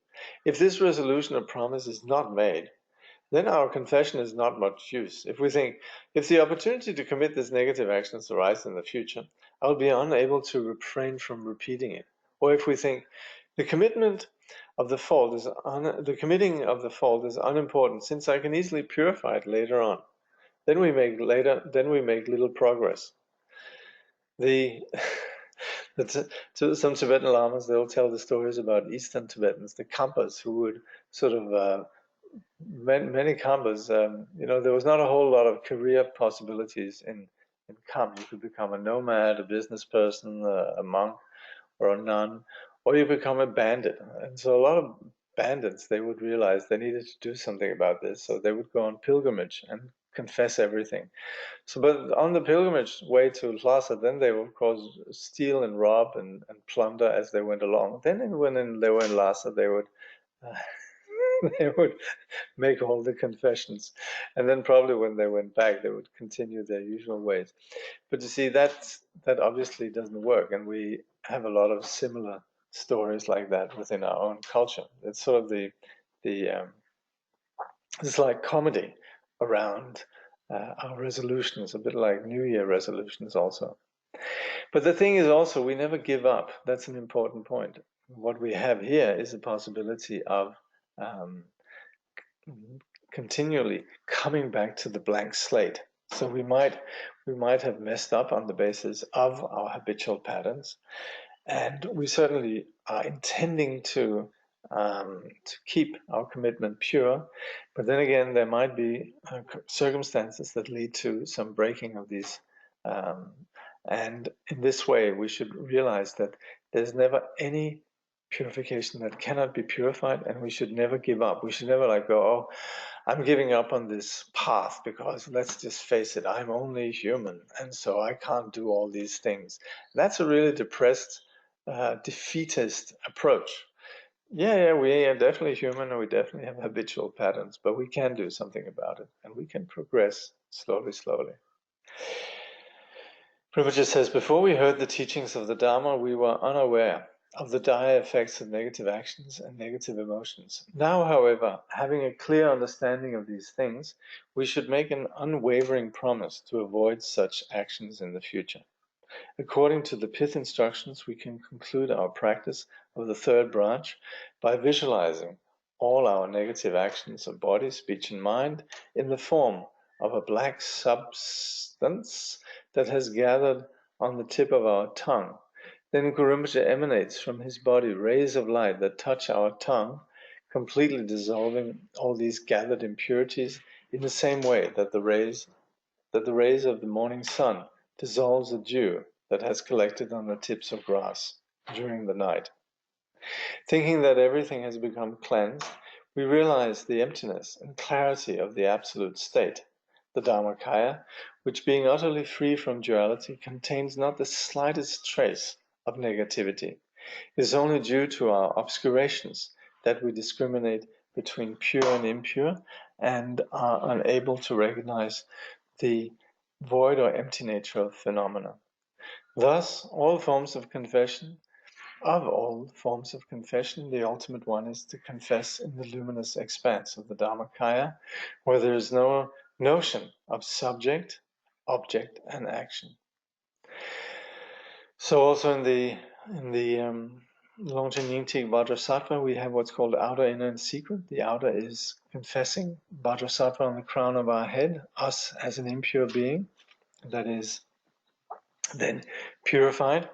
Speaker 1: If this resolution or promise is not made, then our confession is not much use. If we think, if the opportunity to commit this negative actions arise in the future, I'll be unable to refrain from repeating it. Or if we think, the commitment of the fault is the committing of the fault is unimportant, since I can easily purify it later on. Then we make little progress. Some Tibetan lamas, they'll tell the stories about Eastern Tibetans, the Kampas, who would sort of many Kampas, there was not a whole lot of career possibilities in Kam. You could become a nomad, a business person, a monk, or a nun, or you become a bandit. And so a lot of bandits, they would realize they needed to do something about this, so they would go on pilgrimage and confess everything. So, but on the pilgrimage way to Lhasa, then they would, of course, steal and rob and plunder as they went along. Then when they were in Lhasa, they would they would make all the confessions, and then probably when they went back, they would continue their usual ways. But you see, that obviously doesn't work, and we have a lot of similar stories like that within our own culture. It's sort of the it's like comedy around our resolutions, a bit like New Year resolutions also. But the thing is also, we never give up. That's an important point. What we have here is a possibility of continually coming back to the blank slate. So we might have messed up on the basis of our habitual patterns, and we certainly are intending to keep our commitment pure. But then again, there might be circumstances that lead to some breaking of these. And in this way, we should realize that there's never any purification that cannot be purified, and we should never give up. We should never go, oh, I'm giving up on this path because, let's just face it, I'm only human, and so I can't do all these things. That's a really depressed, defeatist approach. Yeah, we are definitely human, and we definitely have habitual patterns, but we can do something about it, and we can progress slowly. Rinpoche says, before we heard the teachings of the Dharma, we were unaware of the dire effects of negative actions and negative emotions. Now, however, having a clear understanding of these things, we should make an unwavering promise to avoid such actions in the future. According to the Pith instructions, we can conclude our practice of the third branch by visualizing all our negative actions of body, speech, and mind in the form of a black substance that has gathered on the tip of our tongue. Then Guru Rinpoche emanates from his body rays of light that touch our tongue, completely dissolving all these gathered impurities in the same way that the rays of the morning sun dissolves the dew that has collected on the tips of grass during the night. Thinking that everything has become cleansed, we realize the emptiness and clarity of the absolute state, the Dharmakaya, which, being utterly free from duality, contains not the slightest trace of negativity. It is only due to our obscurations that we discriminate between pure and impure and are unable to recognize the void or empty nature of phenomena. Thus, of all forms of confession, the ultimate one is to confess in the luminous expanse of the Dharmakaya, where there is no notion of subject, object, and action. So also in the Longchen Yingtik Vajrasattva, we have what's called outer, inner, and secret. The outer is confessing Vajrasattva on the crown of our head, us as an impure being, that is then purified.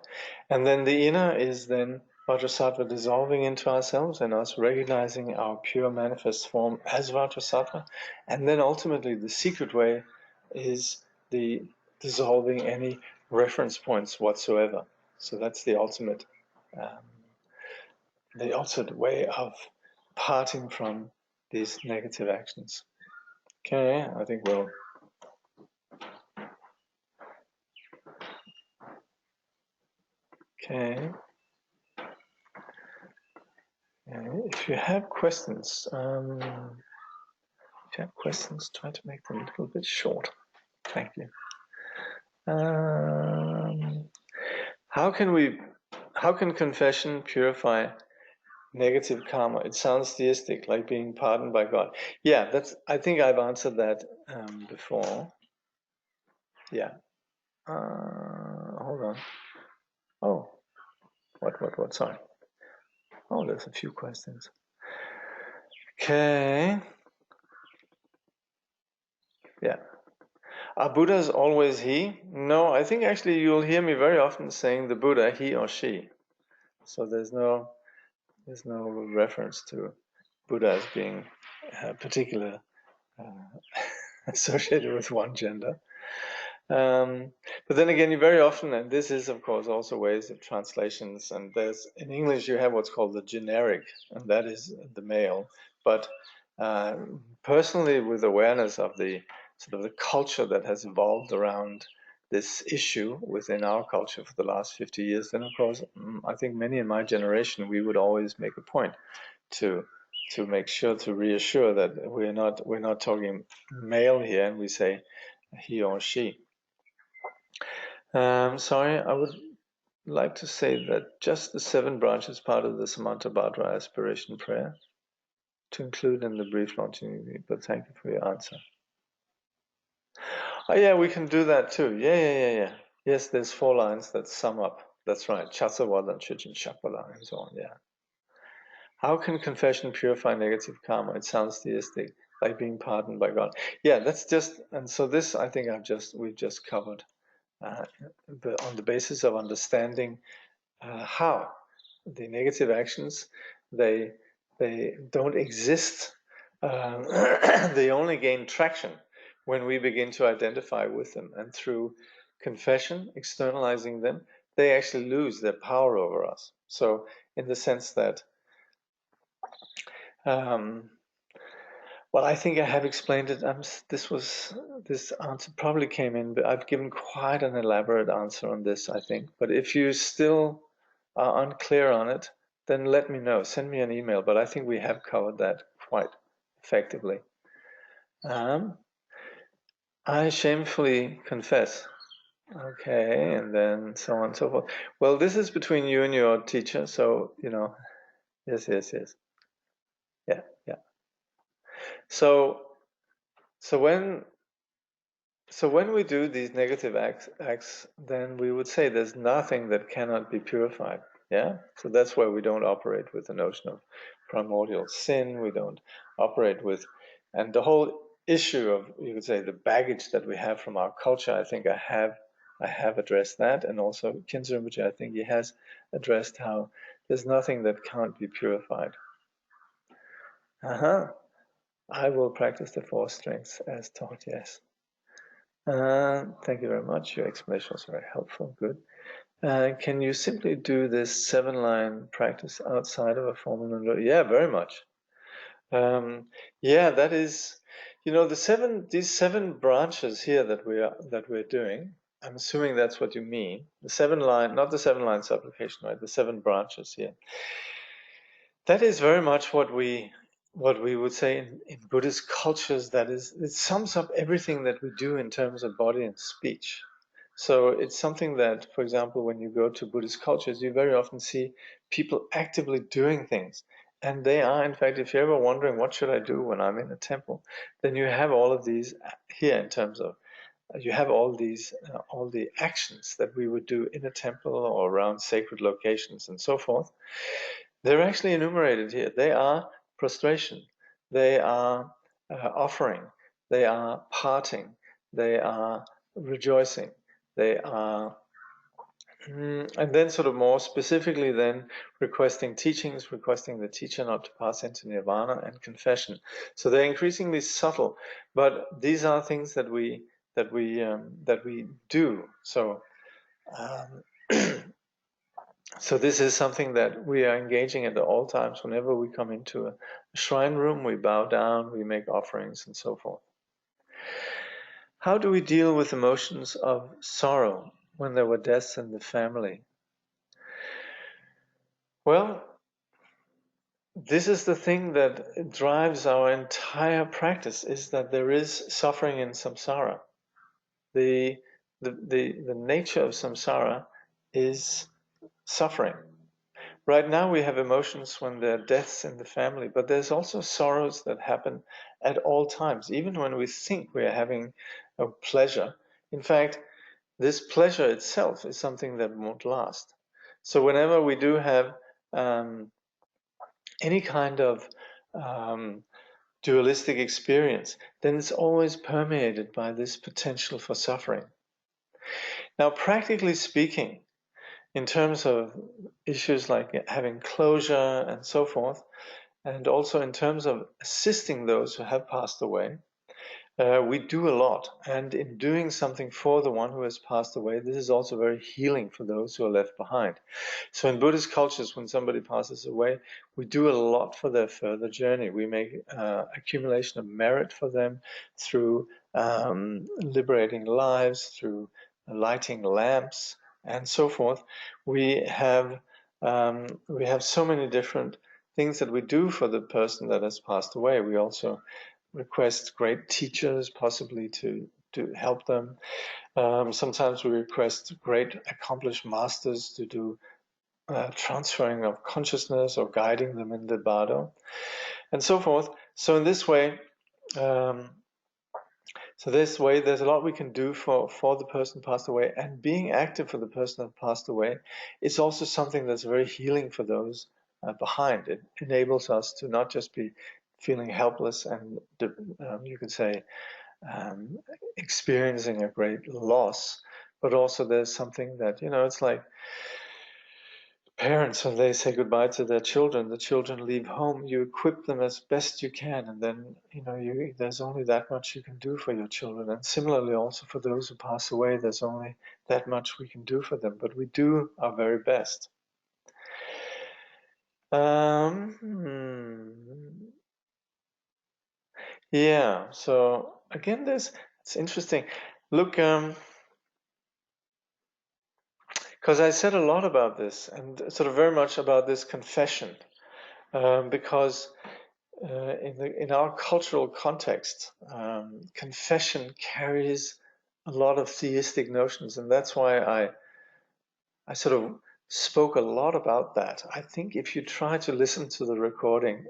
Speaker 1: And then the inner is then Vajrasattva dissolving into ourselves and us recognizing our pure manifest form as Vajrasattva. And then ultimately the secret way is the dissolving any reference points whatsoever. So that's the ultimate way of parting from these negative actions. Okay, I think we'll. Okay. If you have questions, try to make them a little bit short. Thank you. How can confession purify negative karma? It sounds theistic, like being pardoned by God. Yeah, I think I've answered that before. Yeah. Hold on. Oh, what? Sorry. Oh, there's a few questions. Okay. Yeah. Are Buddhas always he? No, I think actually you'll hear me very often saying the Buddha, he or she. So there's no reference to Buddha as being particular associated with one gender. But then again, you very often, and this is of course also ways of translations, and there's in English you have what's called the generic, and that is the male. But personally, with awareness of the sort of the culture that has evolved around this issue within our culture for the last 50 years, then of course I think many in my generation, we would always make a point to make sure to reassure that we're not talking male here, and we say he or she. Sorry, I would like to say that just the 7 branches part of the Samantabhadra aspiration prayer to include in the brief launching, but thank you for your answer. Oh yeah, we can do that too. Yeah. Yes, there's 4 lines that sum up. That's right. Chatsavada, Chichin Shakvala, and so on. Yeah. How can confession purify negative karma? It sounds theistic, like being pardoned by God. Yeah, that's just, and so this I think we've just covered on the basis of understanding how the negative actions they don't exist. They only gain traction when we begin to identify with them, and through confession, externalizing them, they actually lose their power over us. So, in the sense that, well, I think I have explained it. This answer probably came in, but I've given quite an elaborate answer on this, I think. But if you still are unclear on it, then let me know. Send me an email. But I think we have covered that quite effectively. I shamefully confess. Okay, and then so on and so forth. Well, this is between you and your teacher, so yes. Yeah. So when we do these negative acts, then we would say there's nothing that cannot be purified. Yeah. So that's why we don't operate with the notion of primordial sin. We don't operate with, and the whole issue of, you could say, the baggage that we have from our culture. I think I have addressed that, and also Khyentse Rinpoche, I think he has addressed how there's nothing that can't be purified. I will practice the 4 strengths as taught. Yes. Thank you very much. Your explanation was very helpful. Good. Can you simply do this 7-line practice outside of a formal Ngondro? Yeah, very much. Yeah, that is, these 7 branches here that we're doing. I'm assuming that's what you mean. The 7-line, not the 7-line supplication, right? The 7 branches here. That is very much what we would say in Buddhist cultures. That is, it sums up everything that we do in terms of body and speech. So it's something that, for example, when you go to Buddhist cultures, you very often see people actively doing things. And they are, in fact, if you're ever wondering, what should I do when I'm in a temple? Then you have all of these here in terms of, you have all the actions that we would do in a temple or around sacred locations and so forth. They're actually enumerated here. They are prostration, they are offering, they are parting, they are rejoicing, they are, and then sort of more specifically then requesting teachings, requesting the teacher not to pass into nirvana, and confession. So they're increasingly subtle, but these are things that we that we do. So so this is something that we are engaging at all times. Whenever we come into a shrine room, we bow down, we make offerings, and so forth. How do we deal with emotions of sorrow when there were deaths in the family? Well, this is the thing that drives our entire practice, is that there is suffering in samsara. The nature of samsara is suffering. Right now we have emotions when there are deaths in the family, but there's also sorrows that happen at all times, even when we think we are having a pleasure. In fact, this pleasure itself is something that won't last. So whenever we do have any kind of dualistic experience, then it's always permeated by this potential for suffering. Now, practically speaking, in terms of issues like having closure and so forth, and also in terms of assisting those who have passed away, we do a lot. And in doing something for the one who has passed away, this is also very healing for those who are left behind. So in Buddhist cultures, when somebody passes away, we do a lot for their further journey. We make accumulation of merit for them through liberating lives, through lighting lamps, and so forth. We have so many different things that we do for the person that has passed away. We also request great teachers, possibly to help them. Sometimes we request great accomplished masters to do transferring of consciousness or guiding them in the bardo, and so forth. So in this way, there's a lot we can do for the person passed away, and being active for the person that passed away is also something that's very healing for those behind. It enables us to not just be feeling helpless and you could say experiencing a great loss, but also there's something that, it's like parents, when they say goodbye to their children, the children leave home, you equip them as best you can, and then there's only that much you can do for your children. And similarly also for those who pass away, there's only that much we can do for them, but we do our very best. Yeah, so again, it's interesting. Look, because I said a lot about this, and sort of very much about this confession, because in our cultural context, confession carries a lot of theistic notions, and that's why I sort of spoke a lot about that. I think if you try to listen to the recording,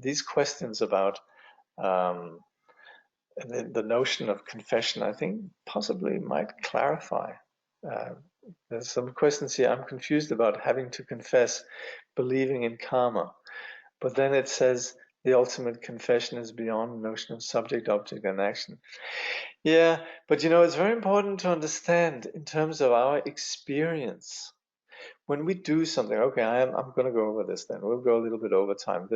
Speaker 1: these questions about the notion of confession, I think possibly might clarify. There's some questions here. I'm confused about having to confess believing in karma, but then it says the ultimate confession is beyond the notion of subject, object, and action. Yeah, but it's very important to understand in terms of our experience. When we do something, okay, I'm going to go over this then. We'll go a little bit over time.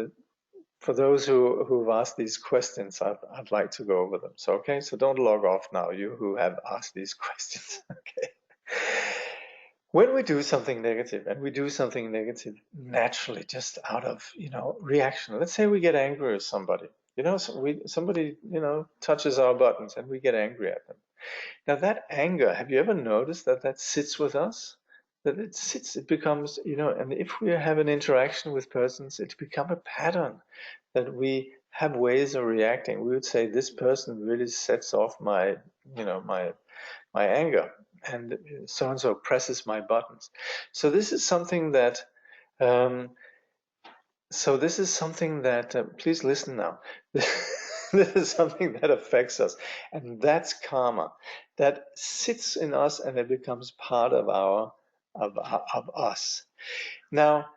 Speaker 1: For those who've asked these questions, I'd like to go over them. So, okay, so don't log off now, you who have asked these questions. Okay. When we do something negative, and we do something negative naturally, just out of reaction. Let's say we get angry with somebody. Somebody touches our buttons, and we get angry at them. Now that anger, have you ever noticed that sits with us? That it sits, it becomes, and if we have an interaction with persons, it becomes a pattern that we have ways of reacting. We would say this person really sets off my anger, and so-and-so presses my buttons. So this is something that, please listen now. This is something that affects us, and that's karma. That sits in us, and it becomes part of of us. Now,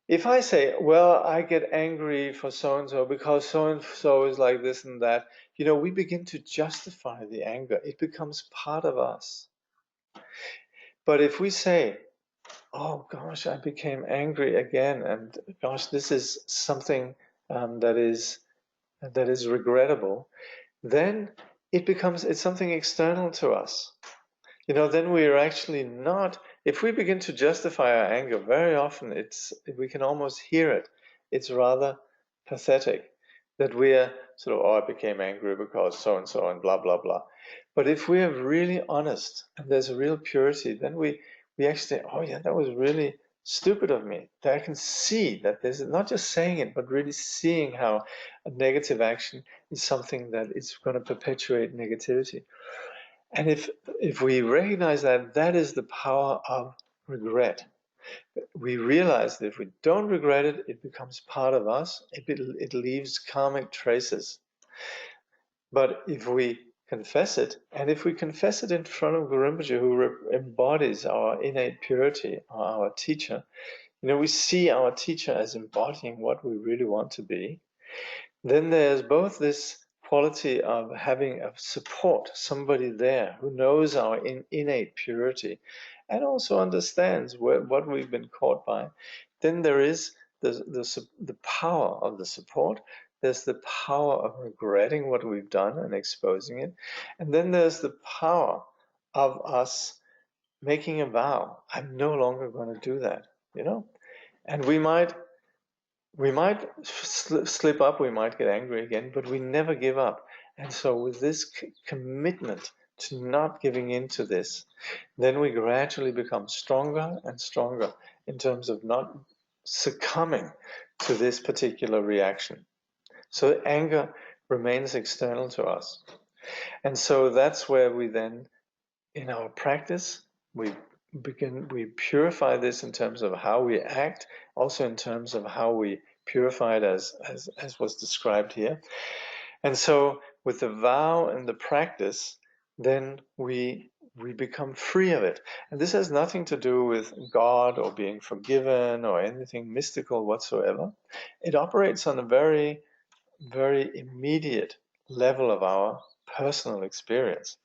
Speaker 1: if I say, well, I get angry for so-and-so because so-and-so is like this and that, we begin to justify the anger. It becomes part of us. But if we say, oh gosh, I became angry again, and gosh, this is something that is regrettable, then it's something external to us. Then we are actually not, if we begin to justify our anger, very often we can almost hear it. It's rather pathetic that we are sort of, oh, I became angry because so and so and blah, blah, blah. But if we are really honest and there's a real purity, then we actually say, oh yeah, that was really stupid of me. That I can see that there's not just saying it, but really seeing how a negative action is something that is going to perpetuate negativity. And if we recognize that, that is the power of regret. We realize that if we don't regret it, it becomes part of us. It leaves karmic traces. But if we confess it, and if we confess it in front of Guru Rinpoche, who embodies our innate purity, or our teacher, we see our teacher as embodying what we really want to be. Then there's both this quality of having a support, somebody there who knows our innate purity and also understands what we've been caught by. Then there is the power of the support. There's the power of regretting what we've done and exposing it. And then there's the power of us making a vow. I'm no longer going to do that, And we might slip up, we might get angry again, but we never give up. And so with this commitment to not giving in to this, then we gradually become stronger and stronger in terms of not succumbing to this particular reaction. So anger remains external to us. And so that's where we then, in our practice, we purify this in terms of how we act, also in terms of how we purify it as was described here. And so with the vow and the practice, then we become free of it. And this has nothing to do with God or being forgiven or anything mystical whatsoever. It operates on a very, very immediate level of our personal experience.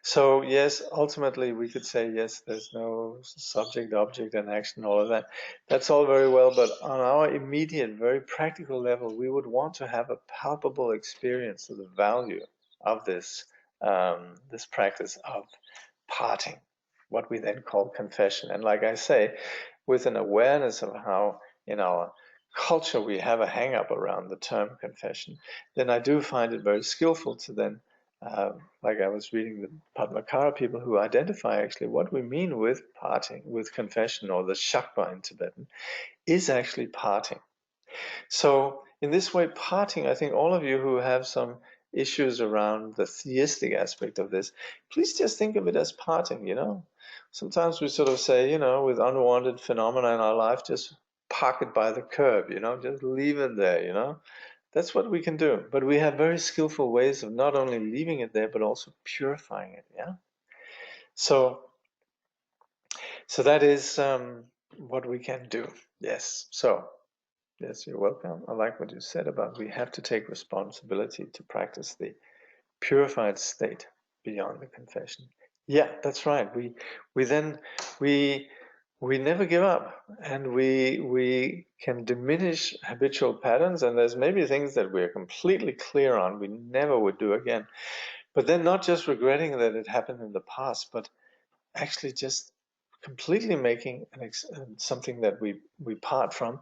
Speaker 1: So yes, ultimately we could say, yes, there's no subject, object, and action, all of that. That's all very well, but on our immediate, very practical level, we would want to have a palpable experience of the value of this practice of parting, what we then call confession. And like I say, with an awareness of how in our culture we have a hang-up around the term confession, then I do find it very skillful to then like I was reading the Padmakara people who identify actually what we mean with parting, with confession, or the shakpa in Tibetan, is actually parting. So in this way, parting, I think all of you who have some issues around the theistic aspect of this, please just think of it as parting, Sometimes we sort of say, with unwanted phenomena in our life, just park it by the curb, just leave it there, That's what we can do. But we have very skillful ways of not only leaving it there, but also purifying it. Yeah. So that is what we can do. Yes. So, yes, you're welcome. I like what you said about we have to take responsibility to practice the purified state beyond the confession. Yeah, that's right. We never give up, and we can diminish habitual patterns, and there's maybe things that we're completely clear on we never would do again, but then not just regretting that it happened in the past, but actually just completely making something that we part from.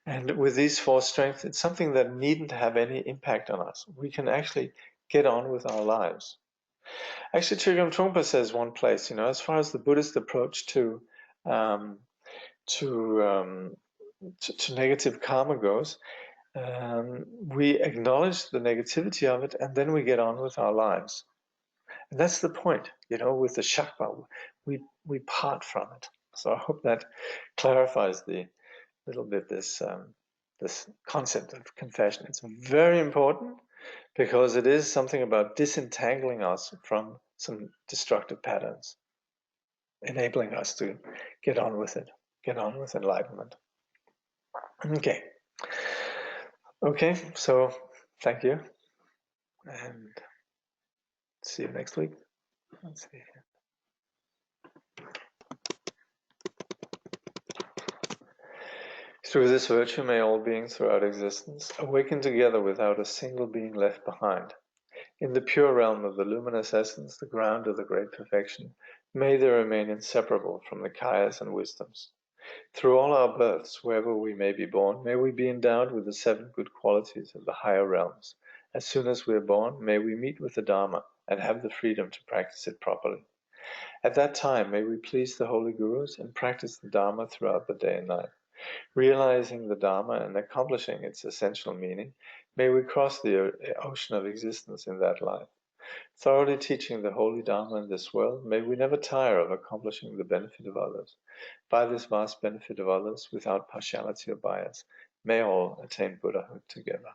Speaker 1: And with these four strengths, it's something that needn't have any impact on us. We can actually get on with our lives. Actually, Chögyam Trungpa says one place, as far as the Buddhist approach to negative karma goes, we acknowledge the negativity of it, and then we get on with our lives. And that's the point, with the shakpa, we part from it. So I hope that clarifies the little bit this concept of confession. It's very important because it is something about disentangling us from some destructive patterns, enabling us to get on with it, get on with enlightenment. Okay, so thank you, and see you next week. Let's see. Through this virtue may all beings throughout existence awaken together without a single being left behind. In the pure realm of the luminous essence, the ground of the great perfection, may they remain inseparable from the kayas and wisdoms. Through all our births, wherever we may be born, may we be endowed with the 7 good qualities of the higher realms. As soon as we are born, may we meet with the Dharma and have the freedom to practice it properly. At that time, may we please the holy gurus and practice the Dharma throughout the day and night. Realizing the Dharma and accomplishing its essential meaning, may we cross the ocean of existence in that life. Thoroughly teaching the holy Dharma in this world, may we never tire of accomplishing the benefit of others. By this vast benefit of others, without partiality or bias, may all attain Buddhahood together.